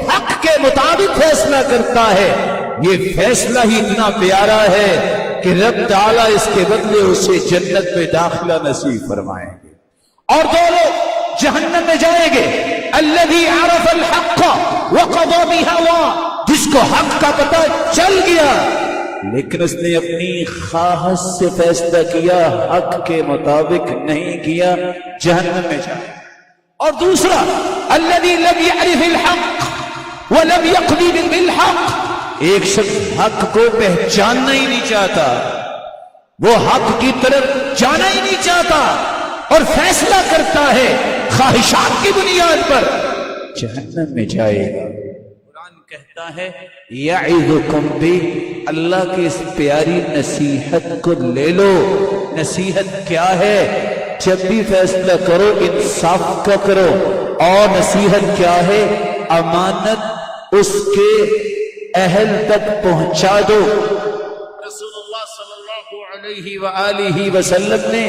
حق کے مطابق فیصلہ کرتا ہے۔ یہ فیصلہ ہی اتنا پیارا ہے کہ رب تعالیٰ اس کے بدلے اسے جنت میں داخلہ نصیب فرمائیں گے۔ اور 2 لوگ جہنم میں جائیں گے، الذی عرف الحق وقضى بهوى، جس کو حق کا پتہ چل گیا لیکن اس نے اپنی خواہش سے فیصلہ کیا، حق کے مطابق نہیں کیا، جہنم میں جائے۔ اور دوسرا، الذی لم يعرف الحق ولم يقضي بالحق، ایک شخص حق کو پہچاننا ہی نہیں چاہتا، وہ حق کی طرف جانا ہی نہیں چاہتا اور فیصلہ کرتا ہے خواہشات کی بنیاد پر، جہنم میں جائے گا۔ قرآن کہتا ہے یعظکم بی، اللہ کی اس پیاری نصیحت کو لے لو۔ نصیحت کیا ہے؟ جب بھی فیصلہ کرو انصاف کا کرو، اور نصیحت کیا ہے؟ امانت اس کے اہل تک پہنچا دو۔ رسول اللہ صلی اللہ علیہ وآلہ وسلم نے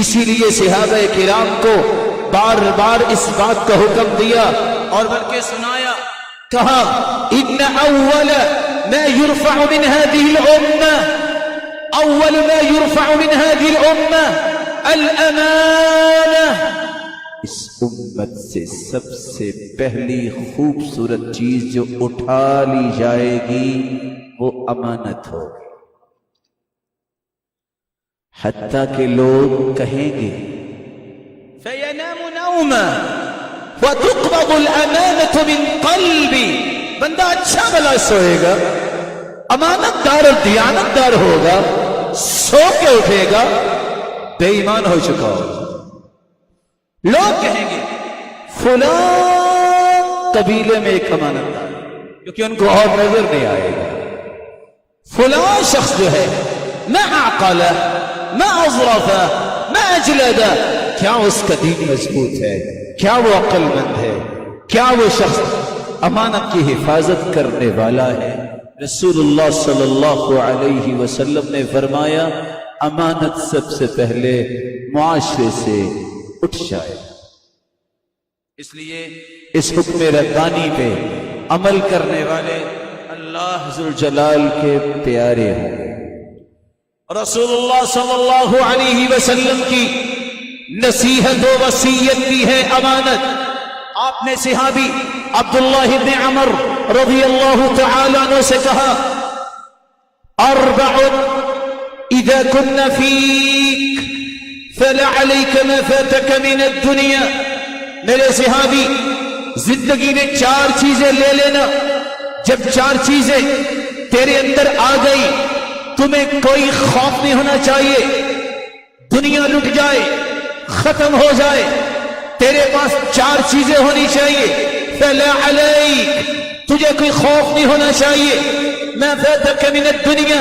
اسی لیے صحابہ کرام کو بار بار اس بات کا حکم دیا اور بلکہ سنایا، کہا ان اول ما يرفع من هذه الامه، اول ما يرفع من هذه الامه الامانه، اس امت سے سب سے پہلی خوبصورت چیز جو اٹھا لی جائے گی وہ امانت ہوگی۔ حتیٰ کہ لوگ کہیں گے فَيَنَامُ نَوْمًا وَتُقْبَضُ الْأَمَانَةُ مِنْ قَلْبِ، بندہ اچھا بھلا سوئے گا، امانت دار اور دیانت دار ہوگا، سو کے اٹھے گا، بے ایمان ہو چکا ہوگا۔ لوگ کہیں گے فلاں قبیلے میں ایک امانت دار، کیونکہ ان کو اور نظر نہیں آئے گا، فلاں شخص جو ہے ما عقل ما اظرف ما اجلد، کیا اس کا دین مضبوط ہے، کیا وہ عقل مند ہے، کیا وہ شخص امانت کی حفاظت کرنے والا ہے۔ رسول اللہ صلی اللہ علیہ وسلم نے فرمایا امانت سب سے پہلے معاشرے سے اٹھ جائے، اس لیے اس حکم ربانی پہ عمل کرنے والے اللہ ذوالجلال کے پیارے ہوں۔ رسول اللہ صلی اللہ علیہ وسلم کی نصیحت و وصیت بھی ہے امانت۔ آپ نے صحابی عبداللہ بن عمر رضی اللہ تعالیٰ عنہ سے کہا اربع اذا كن فيك فلا عليك ما فاتك من الدنيا، میرے صحابی زندگی میں چار چیزیں لے لینا، جب چار چیزیں تیرے اندر آ گئی تمہیں کوئی خوف نہیں ہونا چاہیے، دنیا لٹ جائے ختم ہو جائے، تیرے پاس چار چیزیں ہونی چاہیے، فلا علیک، تجھے کوئی خوف نہیں ہونا چاہیے، ما فاتک من الدنیا،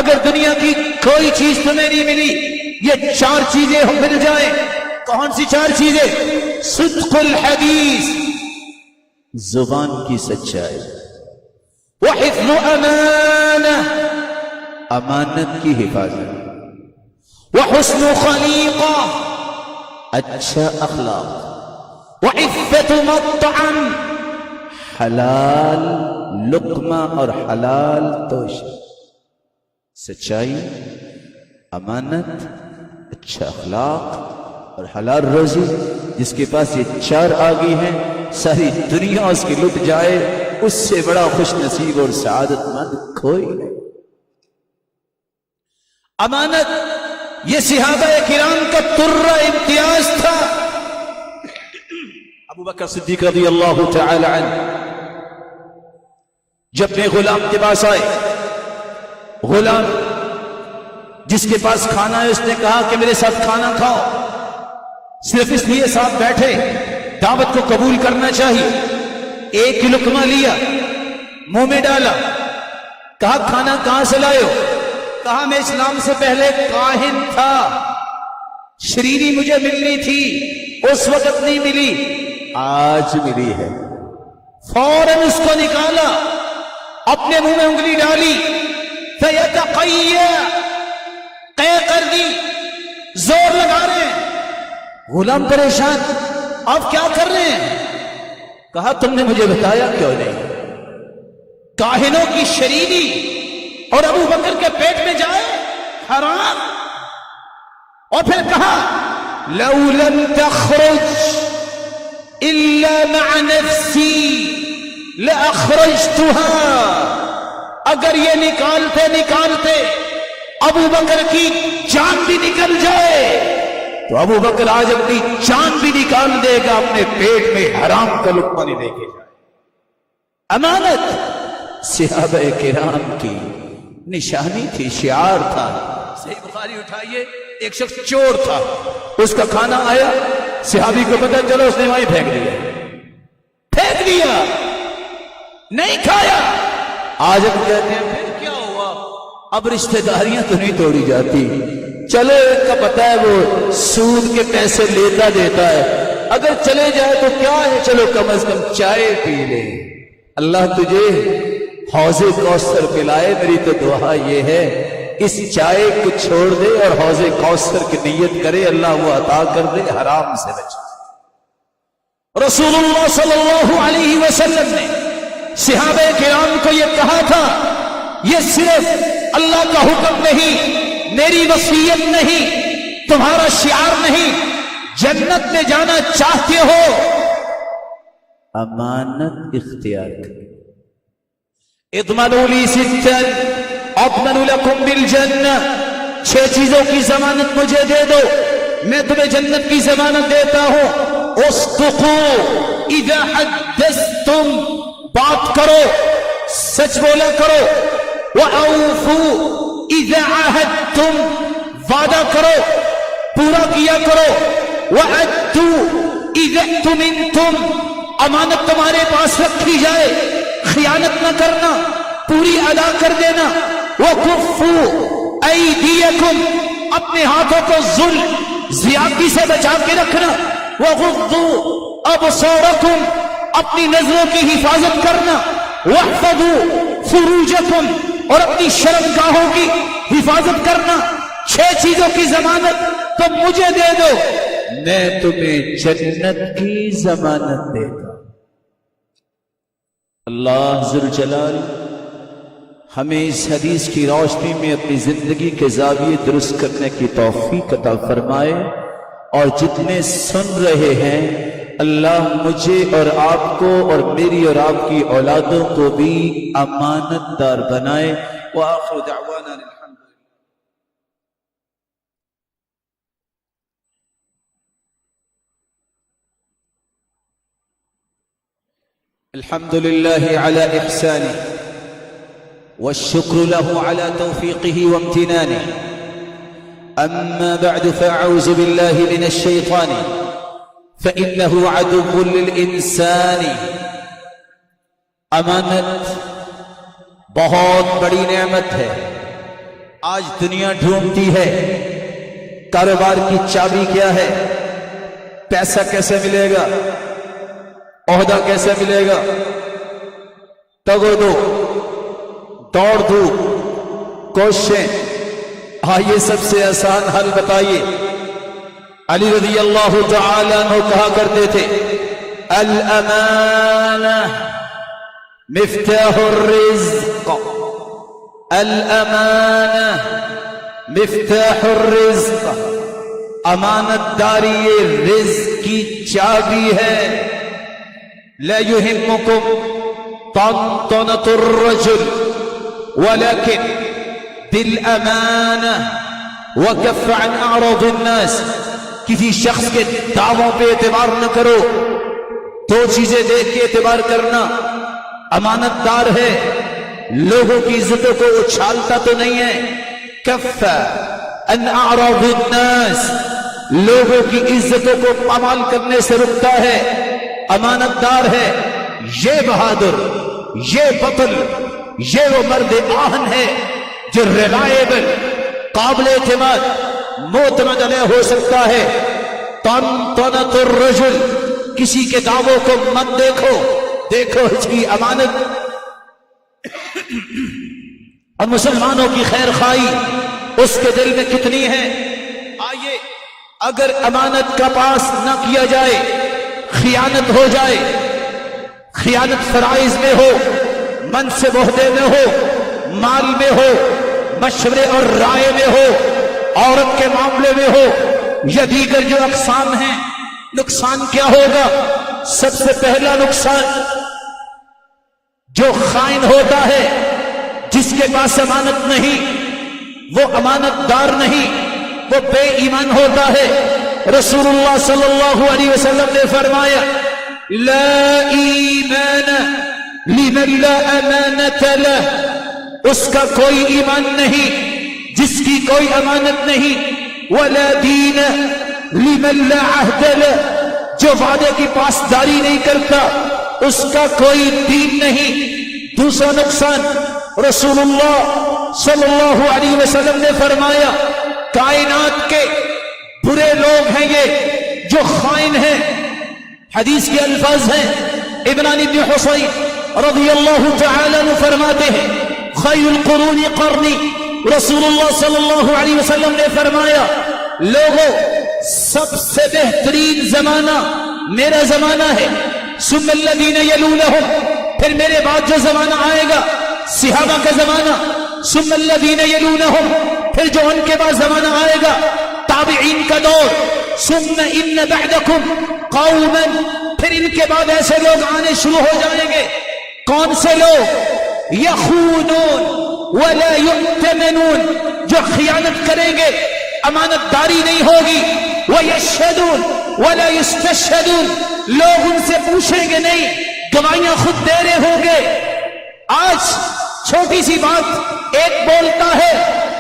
اگر دنیا کی کوئی چیز تمہیں نہیں ملی، یہ چار چیزیں مل جائیں۔ کون سی چار چیزیں؟ صدق الحدیث، زبان کی سچائی، وحفظ امانہ، امانت کی حفاظت، وحسن خلیقہ، اچھا اخلاق، وعفت مطعم، حلال لقمہ اور حلال توش، سچائی، امانت، اچھا اخلاق اور حلال روزی۔ جس کے پاس یہ چار آ گئی ہیں ساری دنیا اس کی لٹ جائے، اس سے بڑا خوش نصیب اور سعادت مند کوئی نہیں۔ امانت یہ صحابہ کرام کا ترہ امتیاز تھا۔ ابو بکر صدیق رضی اللہ تعالی عنہ جب میں غلام کے پاس آئے، غلام جس کے پاس کھانا ہے اس نے کہا کہ میرے ساتھ کھانا کھاؤ، صرف اس لیے ساتھ بیٹھے، دعوت کو قبول کرنا چاہیے۔ ایک لقمہ لیا، منہ میں ڈالا، کہا کھانا کہاں سے لائے ہو؟ کہا میں اسلام سے پہلے کاہن تھا، شرینی مجھے ملنی تھی، اس وقت نہیں ملی، آج ملی ہے۔ فوراً اس کو نکالا، اپنے منہ میں انگلی ڈالی، فَيَتَقَيَّ، قے کر دی، زور لگا رہے ہیں۔ غلام پریشان، آپ کیا کر رہے ہیں؟ کہا تم نے مجھے بتایا کیوں نہیں؟ کاہنوں کی شرینی اور ابو بکر کے پیٹ میں جائے، حرام۔ اور پھر کہا لو لم تخرج الا مع نفسی لاخرجتها، اگر یہ نکالتے ابو بکر کی جان بھی نکل جائے تو ابو بکر آج اپنی جان بھی نکال دے گا، اپنے پیٹ میں حرام کا لقمہ نہیں دے کے جائے۔ امانت صحابہ کرام کی نشانی تھی، شعار تھا، صحیح بخاری اٹھائیے، ایک شخص چور تھا، اس کا کھانا آیا، صحابی کو پتہ چلا، اس نے وہیں پھینک دیا، نہیں کھایا۔ آج ہم کہتے ہیں پھر کیا ہوا؟ اب رشتہ داریاں تو نہیں توڑی جاتی، چلو ایک کا پتہ ہے وہ سود کے پیسے لیتا دیتا ہے، اگر چلے جائے تو کیا ہے، چلو کم از کم چائے پی لے، اللہ تجھے حوض کوثر پلائے۔ میری تو دعا یہ ہے اس چائے کو چھوڑ دے اور حوض کوثر کی نیت کرے، اللہ وہ عطا کر دے، حرام سے بچے۔ رسول اللہ صلی اللہ علیہ وسلم نے صحابہ کرام کو یہ کہا تھا، یہ صرف اللہ کا حکم نہیں، میری وصیت نہیں، تمہارا شعار نہیں، جنت میں جانا چاہتے ہو امانت اختیار کرو۔ اضمنوا لی ستا اضمن لکم بالجنہ، 6 چیزوں کی ضمانت مجھے دے دو، میں تمہیں جنت کی ضمانت دیتا ہوں۔ اصدقوا اذا حدثتم، بات کرو، سچ بولا کرو۔ وأوفوا اذا عاہدتم، وعدہ کرو، پورا کیا کرو۔ وأدوا اذا اؤتمنتم، امانت تمہارے پاس رکھی جائے، خیانت نہ کرنا، پوری ادا کر دینا۔ وَكُفُّوا أَيْدِيَكُمْ، اپنے ہاتھوں کو ظلم زیادتی سے بچا کے رکھنا۔ وَغُضُّوا أَبْصَارَكُمْ، اپنی نظروں کی حفاظت کرنا۔ وَاحْفَظُوا فُرُوجَكُمْ، اور اپنی شرمگاہوں کی حفاظت کرنا۔ 6 چیزوں کی ضمانت تو مجھے دے دو، میں تمہیں جنت کی ضمانت دیتا۔ اللہ ذوالجلال ہمیں اس حدیث کی روشنی میں اپنی زندگی کے زاویے درست کرنے کی توفیق عطا فرمائے، اور جتنے سن رہے ہیں اللہ مجھے اور آپ کو اور میری اور آپ کی اولادوں کو بھی امانت دار بنائے۔ وآخر دعوانا الحمد لله على إحسانه والشكر له على توفيقه وامتنانه، أما بعد فأعوذ بالله من الشيطان فإنه عدو للإنسان۔ امانت بہت بڑی نعمت ہے، آج دنیا ڈھونڈتی ہے کاروبار کی چابی کیا ہے، پیسہ کیسے ملے گا، عہدہ کیسے ملے گا، تگو دو، دوڑ دو، کوششیں۔ آئیے سب سے آسان حل بتائیے۔ علی رضی اللہ تعالی عنہ کہا کرتے تھے، الامانہ مفتاح الرزق، الامانہ مفتاح الرزق، امانت داری یہ رزق کی چابی ہے۔ لا يهمكم طنطنة الرجل ولكن بالأمانة وكف عن أعراض الناس، کسی شخص کے دعووں پہ اعتبار نہ کرو، 2 چیزیں دیکھ کے اعتبار کرنا۔ امانت دار ہے، لوگوں کی عزتوں کو اچھالتا تو نہیں ہے۔ کف عن أعراض الناس، لوگوں کی عزتوں کو پامال کرنے سے رکتا ہے۔ امانت دار ہے، یہ بہادر، یہ بطل، یہ وہ مرد آہن ہے جو ریلائبل، قابل اعتماد، معتمد علیہ ہو سکتا ہے۔ طنطنۃ الرجل، کسی کے دعووں کو مت دیکھو، دیکھو اس کی امانت اور مسلمانوں کی خیر خواہی اس کے دل میں کتنی ہے۔ آئیے، اگر امانت کا پاس نہ کیا جائے، خیانت ہو جائے، خیانت فرائض میں ہو، منصب عہدے میں ہو، مال میں ہو، مشورے اور رائے میں ہو، عورت کے معاملے میں ہو، یا دیگر جو اقسام ہیں، نقصان کیا ہوگا؟ سب سے پہلا نقصان، جو خائن ہوتا ہے، جس کے پاس امانت نہیں، وہ امانت دار نہیں، وہ بے ایمان ہوتا ہے۔ رسول اللہ صلی اللہ علیہ وسلم نے فرمایا، لا ایمان لمن لا امانت لہ، اس کا کوئی ایمان نہیں جس کی کوئی امانت نہیں، ولا دین لمن لا عہد له، جو وعدے کی پاسداری نہیں کرتا اس کا کوئی دین نہیں۔ دوسرا نقصان، رسول اللہ صلی اللہ علیہ وسلم نے فرمایا کائنات کے برے لوگ ہیں یہ جو خائن ہیں۔ حدیث کے الفاظ ہیں، عمران بن حصین رضی اللہ تعالی عنہ فرماتے ہیں خیر القرون قرنی، رسول اللہ صلی اللہ علیہ وسلم نے فرمایا لوگوں سب سے بہترین زمانہ میرا زمانہ ہے، ثم الذین یلونہم، پھر میرے بعد جو زمانہ آئے گا صحابہ کا زمانہ، ثم الذین یلونہم، پھر جو ان کے بعد زمانہ آئے گا تابعین کا دور، ثم ان بعدکم قوما، پھر ان کے بعد ایسے لوگ آنے شروع ہو جائیں گے۔ کون سے لوگ؟ یخونون ولا یؤتمنون، جو خیانت کریں گے، امانت داری نہیں ہوگی، ویشہدون ولا یستشہدون، لوگ ان سے پوچھیں گے نہیں، گواہیاں خود دے رہے ہوں گے۔ آج چھوٹی سی بات ایک بولتا ہے،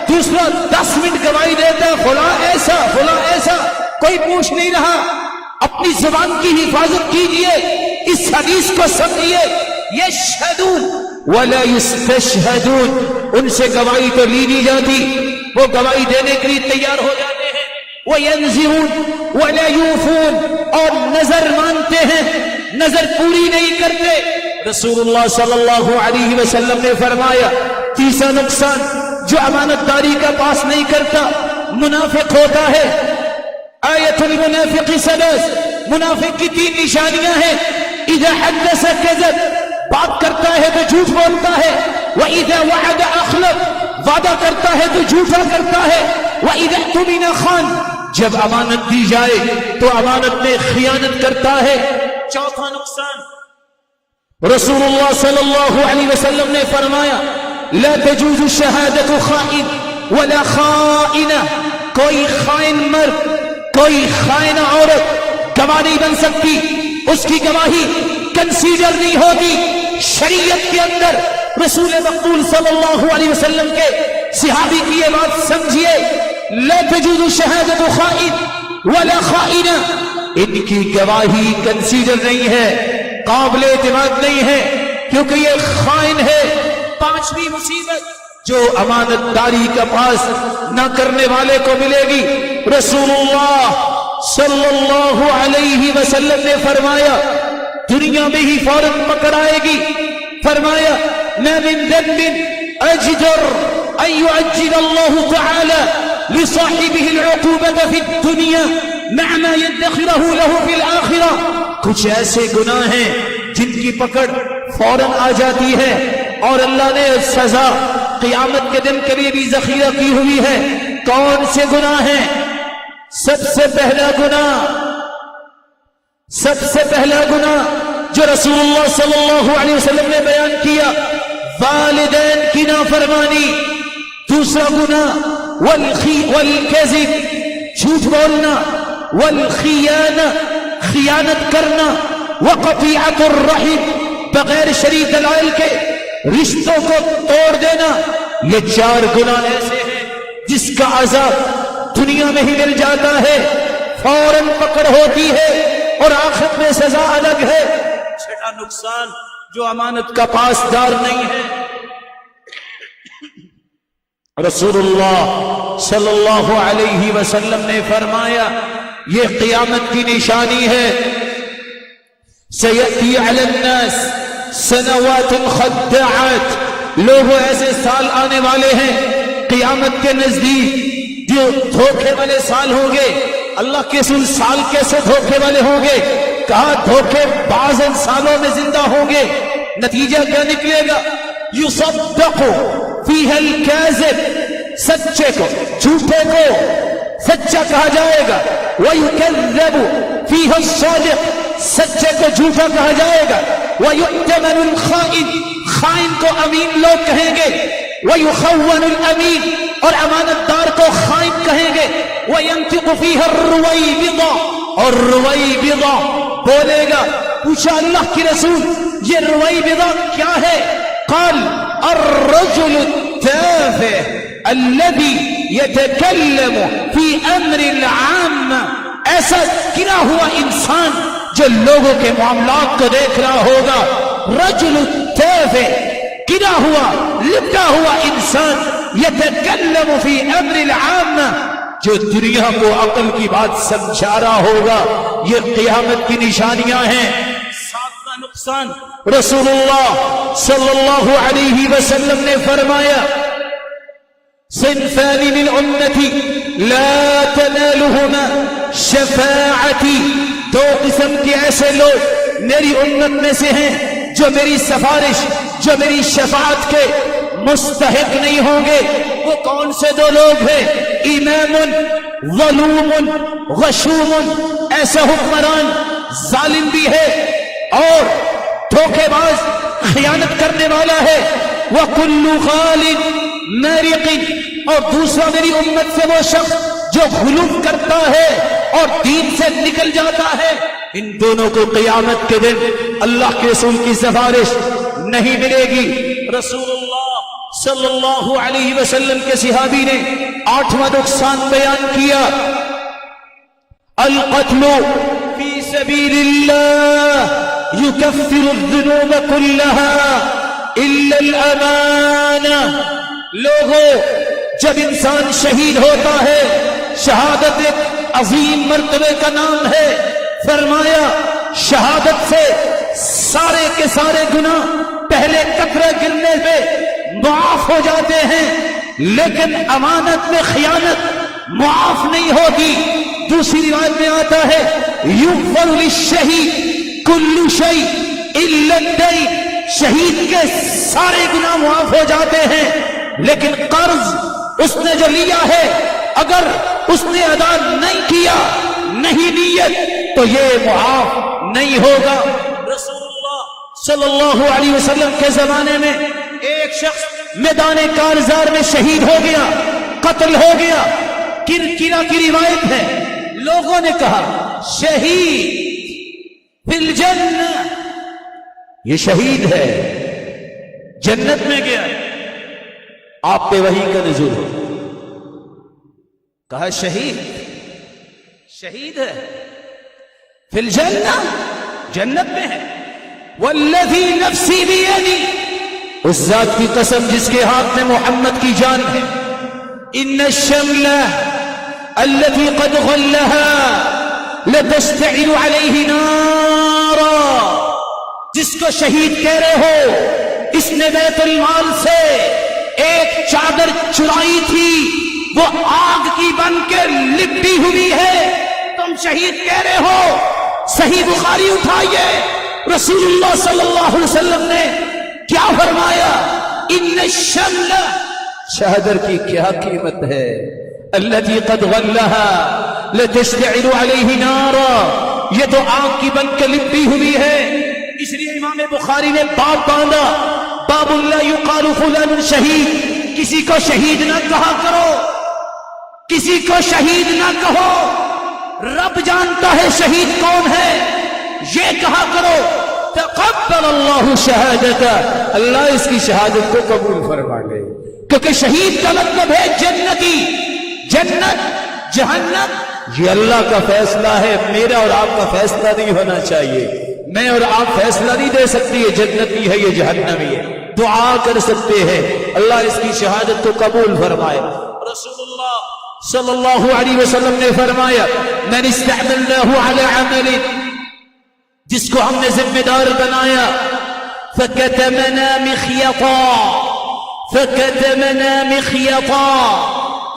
دوسرا 10 منٹ گواہی دیتا ہے، فلاں ایسا فلاں ایسا، کوئی پوچھ نہیں رہا۔ اپنی زبان کی حفاظت کیجئے، اس حدیث کو سمجھیے، یشہدون ولا یستشہدون، ان سے گواہی تو لی نہیں جاتی، وہ گواہی دینے کے لیے تیار ہو جاتے ہیں۔ وَيَنْزِرُونَ وَلَا يُوفُونَ، اور نظر مانتے ہیں، نظر پوری نہیں کرتے۔ رسول اللہ صلی اللہ علیہ وسلم نے فرمایا تیسرا نقصان جو امانت داری کا پاس نہیں کرتا منافق ہوتا ہے۔ آیت المنافق ثلاث، منافق کی 3 نشانیاں ہیں۔ اذا حدث کذب، بات کرتا ہے تو جھوٹ بولتا ہے، وَإِذَا وَعَدَ أَخْلَفَ، وعدہ کرتا ہے تو جھوٹا کرتا ہے، وَإِذَا اؤْتُمِنَ خَانَ، جب امانت دی جائے تو امانت میں خیانت کرتا ہے۔ چوتھا نقصان، رسول اللہ صلی اللہ علیہ وسلم نے فرمایا لا تجوز شہادت خائن ولا خائنہ، کوئی خائن مرد کوئی خائنہ عورت گواہ نہیں بن سکتی، اس کی گواہی کنسیڈر نہیں ہوگی شریعت کے اندر۔ رسول مقبول صلی اللہ علیہ وسلم کے صحابی کی یہ بات سمجھیے، لا تجوز شہادت خائن ولا خائنہ، ان کی گواہی کنسیڈر نہیں ہے، قابل اعتماد نہیں ہے، کیونکہ یہ خائن ہے۔ 5ویں مصیبت جو امانت داری کا پاس نہ کرنے والے کو ملے گی، رسول اللہ صلی اللہ علیہ وسلم نے فرمایا دنیا میں ہی فوراً پکڑ آئے گی۔ فرمایا ما من ذنب اجدر ان يعجل الله تعالى لصاحبه العقوبة في الدنيا مع ما يدخره له في الآخرة، کچھ ایسے گناہ ہیں جن کی پکڑ فوراً آ جاتی ہے اور اللہ نے سزا قیامت کے دن کے لیے بھی ذخیرہ کی ہوئی ہے۔ کون سے گناہ ہیں؟ سب سے پہلا گناہ جو رسول اللہ صلی اللہ علیہ وسلم نے بیان کیا، والدین کی نافرمانی۔ دوسرا گناہ والکذب، جھوٹ بولنا، والخیانہ، خیانت کرنا، وقطیعۃ الرحم، بغیر شرعی دلائل کے رشتوں کو توڑ دینا۔ یہ 4 گناہ ایسے ہیں جس کا عذاب دنیا میں ہی مل جاتا ہے، فوراً پکڑ ہوتی ہے اور آخرت میں سزا الگ ہے۔ 6واں نقصان جو امانت کا پاسدار نہیں ہے، رسول اللہ صلی اللہ علیہ وسلم نے فرمایا یہ قیامت کی نشانی ہے۔ سیأتی علی الناس سنوات خداعات، لوگوں ایسے سال آنے والے ہیں قیامت کے نزدیک جو دھوکے والے سال ہوں گے۔ اللہ کے رسول سال کیسے دھوکے والے ہوں گے؟ کہا دھوکے بعض سالوں میں زندہ ہوں گے۔ نتیجہ کیا نکلے گا؟ یصدق فیہ الکاذب، سچے کو جھوٹے کو سچا کہا جائے گا، ویکذب فیہ الصادق، سچے کو جھوٹا کہا جائے گا، ویؤتمن الخائن، خائن کو امین لوگ کہیں گے، ویخون الامین، اور امانت دار کو خائن کہیں گے، وینطق فیہ الرویبضہ، اور رویبضہ بولے گا۔ پوچھا اللہ کی رسول یہ رویبضہ کیا ہے؟ قال الرجل التافہ الذي يتكلم في امر العام، ایسا گرا ہوا انسان جو لوگوں کے معاملات کو دیکھ رہا ہوگا. رجل تافہ، گرا ہوا لپٹا ہوا انسان، يتكلم في امر العام، جو دنیا کو عقل کی بات سمجھا رہا ہوگا. یہ قیامت کی نشانیاں ہیں. ساتواں نقصان، رسول اللہ صلی اللہ علیہ وسلم نے فرمایا صنفان من امتی لا تنالهما شفاعتی، دو قسم کے ایسے لوگ میری امت میں سے ہیں جو میری سفارش، جو میری شفاعت کے مستحق نہیں ہوں گے. وہ کون سے دو لوگ ہیں؟ امام ظلوم غشوم، ایسا حکمران ظالم بھی ہے اور دھوکے باز خیانت کرنے والا ہے. وَكُلُّ غَالٍ مَارِقٍ، اور دوسرا میری امت سے وہ شخص جو غلو کرتا ہے اور دین سے نکل جاتا ہے. ان دونوں کو قیامت کے دن اللہ کے رسول کی سفارش نہیں ملے گی. رسول اللہ صلی اللہ علیہ وسلم کے صحابی نے 8واں نقصان بیان کیا، القتل فی سبیل اللہ یکفر الذنوب کلها الا الامانہ. لوگوں، جب انسان شہید ہوتا ہے، شہادت ایک عظیم مرتبے کا نام ہے. فرمایا شہادت سے سارے کے سارے گناہ پہلے قطرے گرنے پہ معاف ہو جاتے ہیں، لیکن امانت میں خیانت معاف نہیں ہوتی. دوسری روایت میں آتا ہے یغفر للشہید کل شیء الا الدین، شہید کے سارے گناہ معاف ہو جاتے ہیں، لیکن قرض اس نے جو لیا ہے اگر اس نے ادا نہیں کیا، نہیں نیت، تو یہ معاف نہیں ہوگا. رسول اللہ صلی اللہ علیہ وسلم کے زمانے میں ایک شخص میدان کارزار میں شہید ہو گیا، قتل ہو گیا. کرکرا کی روایت ہے، لوگوں نے کہا شہید فی الجنہ، یہ شہید ہے، جنت میں گیا. آپ پہ وحی کا نزول ہو، کہا شہید ہے فی الجنہ، جنت میں ہے. والذی نفسی بیدی، اس ذات کی قسم جس کے ہاتھ میں محمد کی جان ہے، ان الشملہ التي قد غلها لتشتعل عليه نارا، جس کو شہید کہہ رہے ہو، اس نے بیت المال سے ایک چادر چرائی تھی، وہ آگ کی بن کے لپٹی ہوئی ہے. تم شہید کہہ رہے ہو. صحیح بخاری اٹھائیے، رسول اللہ صلی اللہ علیہ وسلم نے کیا فرمایا؟ ان الشمل، چادر کی کیا قیمت ہے، التي قد غلها لتشتعل عليه نارا، یہ تو آگ کی بن کے لپٹی ہوئی ہے. اس لیے امام بخاری نے باب باندھا، باب لا یقال فلان شہید، کسی کو شہید نہ کہا کرو، کسی کو شہید نہ کہو، رب جانتا ہے شہید کون ہے، یہ کہا کرو تقبل اللہ شہادتہ، اللہ اس کی شہادت کو قبول فرما لے. کیونکہ شہید کا مطلب ہے جنتی. جنت جہنم یہ اللہ کا فیصلہ ہے، میرا اور آپ کا فیصلہ نہیں ہونا چاہیے. میں اور آپ فیصلہ نہیں دے سکتی یہ جنتی ہے یہ جہنمی ہے. دعا کر سکتے ہیں اللہ اس کی شہادت کو قبول فرمائے. رسول اللہ صلی اللہ علیہ وسلم نے فرمایا من استعملناه على عمل، جس کو ہم نے ذمہ دار بنایا، فكتمنا مخيطا،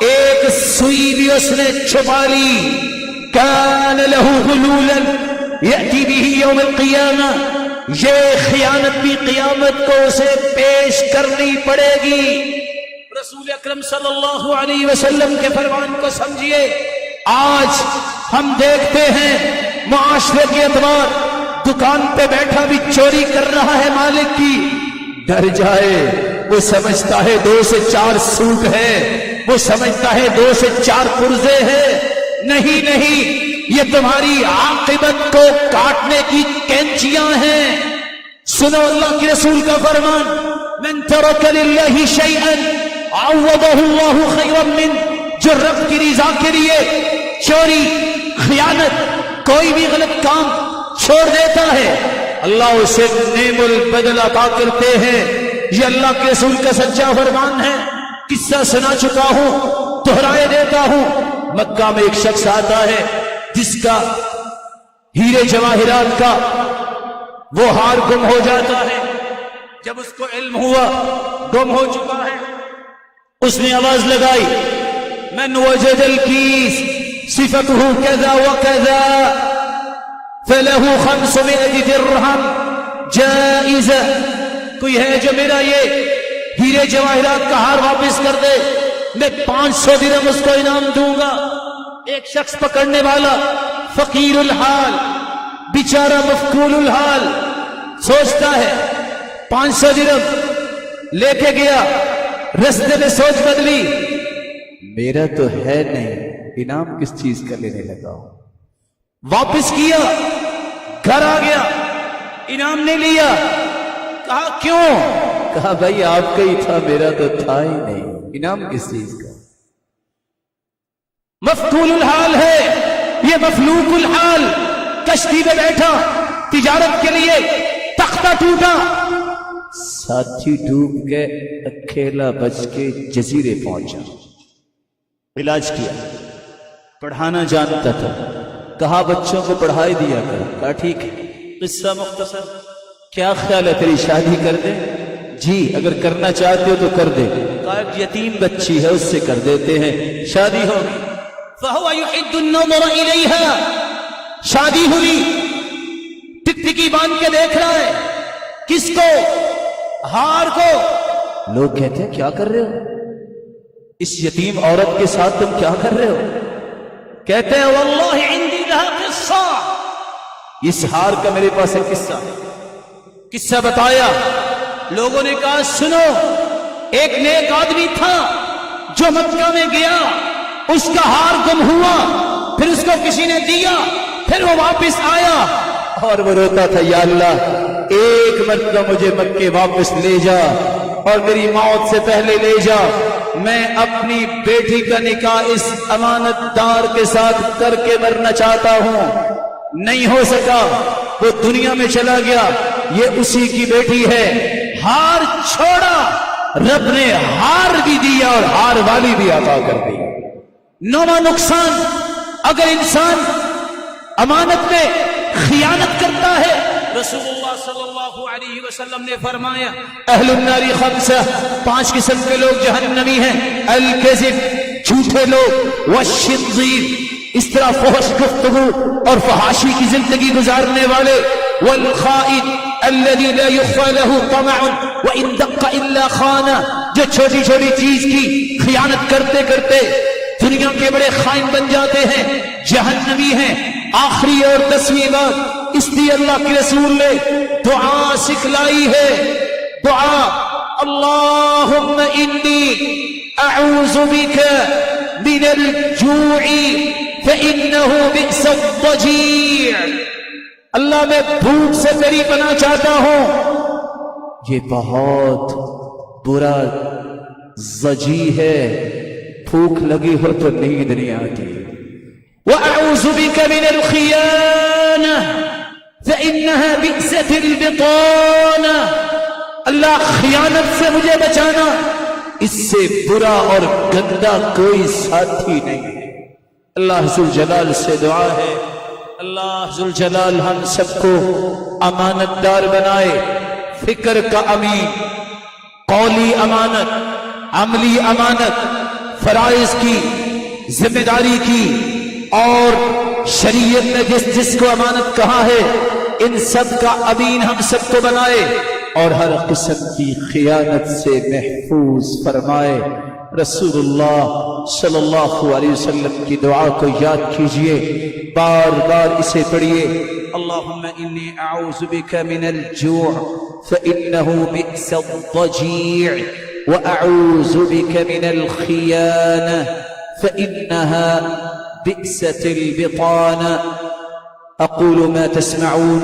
ایک سوئی بھی اس نے چھپا لی، كان له غلولا يأتي به يوم القيامة، یہ خیانت بھی قیامت کو اسے پیش کرنی پڑے گی. رسول اکرم صلی اللہ علیہ وسلم کے فرمان کو سمجھیے. آج ہم دیکھتے ہیں معاشرے کے اعتبار، دکان پہ بیٹھا بھی چوری کر رہا ہے مالک کی، ڈر جائے، وہ سمجھتا ہے 2 سے 4 سوٹ ہے، وہ سمجھتا ہے 2 سے 4 پرزے ہیں. نہیں، یہ تمہاری عاقبت کو کاٹنے کی کینچیاں ہیں. سنو اللہ کے رسول کا فرمان، من ترک للہ شیئا عوضہ اللہ خیرا من، جو رب کی رضا کے لیے چوری، خیانت، کوئی بھی غلط کام چھوڑ دیتا ہے، اللہ اسے نعم البدل عطا کرتے ہیں۔ یہ اللہ کے رسول کا سچا فرمان ہے، قصہ سنا چکا ہوں، دہرائے دیتا ہوں۔ مکہ میں ایک شخص آتا ہے جس کا ہیرے جواہرات کا وہ ہار گم ہو جاتا ہے۔ جب اس کو علم ہوا گم ہو چکا ہے، اس نے آواز لگائی، من وجد الکیس صفتہ کذا وکذا فلہ 500 درہم جائزہ، کوئی ہے جو میرا یہ ہیرے جواہرات کا ہار واپس کر دے، میں 500 درہم اس کو انعام دوں گا۔ ایک شخص پکڑنے والا فقیر الحال، بیچارہ مفقول الحال، سوچتا ہے 500 درہم لے کے گیا، رستے میں سوچ بدلی، میرا تو ہے نہیں، انعام کس چیز کا لینے لگا ہوں۔ واپس کیا، گھر آ گیا، انعام نہیں لیا۔ کہا کیوں؟ کہا بھائی آپ کا ہی تھا، میرا تو تھا ہی نہیں، انعام کس چیز کا۔ مفقول الحال ہے یہ، مفلوق الحال، کشتی میں بیٹھا تجارت کے لیے، تختہ ٹوٹا، ساتھی ڈوب گئے، اکیلا بچ کے جزیرے پہنچا، علاج کیا، پڑھانا جانتا تھا، کہا بچوں کو پڑھائی دیا کر، کہا ٹھیک ہے۔ قصہ مختصر، کیا خیال ہے تیری شادی کر دیں؟ جی اگر کرنا چاہتے ہو تو کر دے۔ کہا ایک یتیم بچی ہے، اس سے کر دیتے ہیں، شادی ہوگی۔ فهو يحد النظر إليها، شادی ہوئی، ٹکٹکی باندھ کے دیکھ رہا ہے، کس کو؟ ہار کو۔ لوگ کہتے ہیں کیا کر رہے ہو اس یتیم عورت کے ساتھ، تم کیا کر رہے ہو؟ کہتے ہیں واللہ عندي لها قصہ، اس ہار کا میرے پاس ایک قصہ ہے۔ قصہ بتایا، لوگوں نے کہا سنو، ایک نیک آدمی تھا جو مکہ میں گیا، اس کا ہار گم ہوا، پھر اس کو کسی نے دیا، پھر وہ واپس آیا اور وہ روتا تھا، یا اللہ ایک مرتبہ مجھے مکے واپس لے جا اور میری موت سے پہلے لے جا، میں اپنی بیٹی کا نکاح اس امانت دار کے ساتھ کر کے مرنا چاہتا ہوں۔ نہیں ہو سکا، وہ دنیا میں چلا گیا، یہ اسی کی بیٹی ہے۔ ہار چھوڑا، رب نے ہار بھی دیا اور ہار والی بھی عطا کر دی۔ نوما نقصان، اگر انسان امانت میں خیانت کرتا ہے، رسول اللہ صلی اللہ علیہ وسلم نے فرمایا اہل النار خمسہ، 5 قسم کے لوگ جہنمی ہیں۔ الکذب، جھوٹے لوگ، والشنظیر، اس طرح فحش گفتگو اور فحاشی کی زندگی گزارنے والے، والخائن الذي لا يخفى له طمع وان دق الا خانہ، جو چھوٹی چھوٹی چیز کی خیانت کرتے کرتے دنیا کے بڑے خائن بن جاتے ہیں، جہنمی ہیں۔ آخری اور 10ویں بات، اس لیے اللہ کے رسول نے دعا سکھلائی ہے، دعا اللہم انی اعوذ بک من الجوع فإنه بئس الضجیع، اللہ میں بھوک سے تیری پناہ چاہتا ہوں، یہ بہت برا ضجیع ہے، بھوک لگی ہو تو نیند نہیں آتی۔ وأعوذ بك من الخيانة فإنها بئست البطانة، اللہ خیانت سے مجھے بچانا، اس سے برا اور گندا کوئی ساتھی نہیں ہے۔ اللہ ذوالجلال سے دعا ہے، اللہ ذوالجلال ہم سب کو امانت دار بنائے، فکر کا امین، قولی امانت، عملی امانت، فرائض کی ذمہ داری کی، اور شریعت نے جس کو امانت کہا ہے ان سب کا امین ہم سب کو بنائے، اور ہر قسم کی خیانت سے محفوظ فرمائے۔ رسول اللہ صلی اللہ علیہ وسلم کی دعا کو یاد کیجئے، بار بار اسے پڑھیے، اللہم انی اعوذ بک من الجوع فإنه بئس الضجیع وأعوذ بك من الخيانة فإنها بئست البطانة۔ أقول ما تسمعون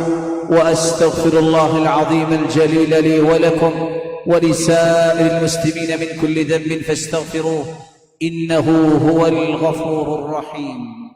وأستغفر الله العظيم الجليل لي ولكم ولسائر المسلمين من كل ذنب فاستغفروه إنه هو الغفور الرحيم.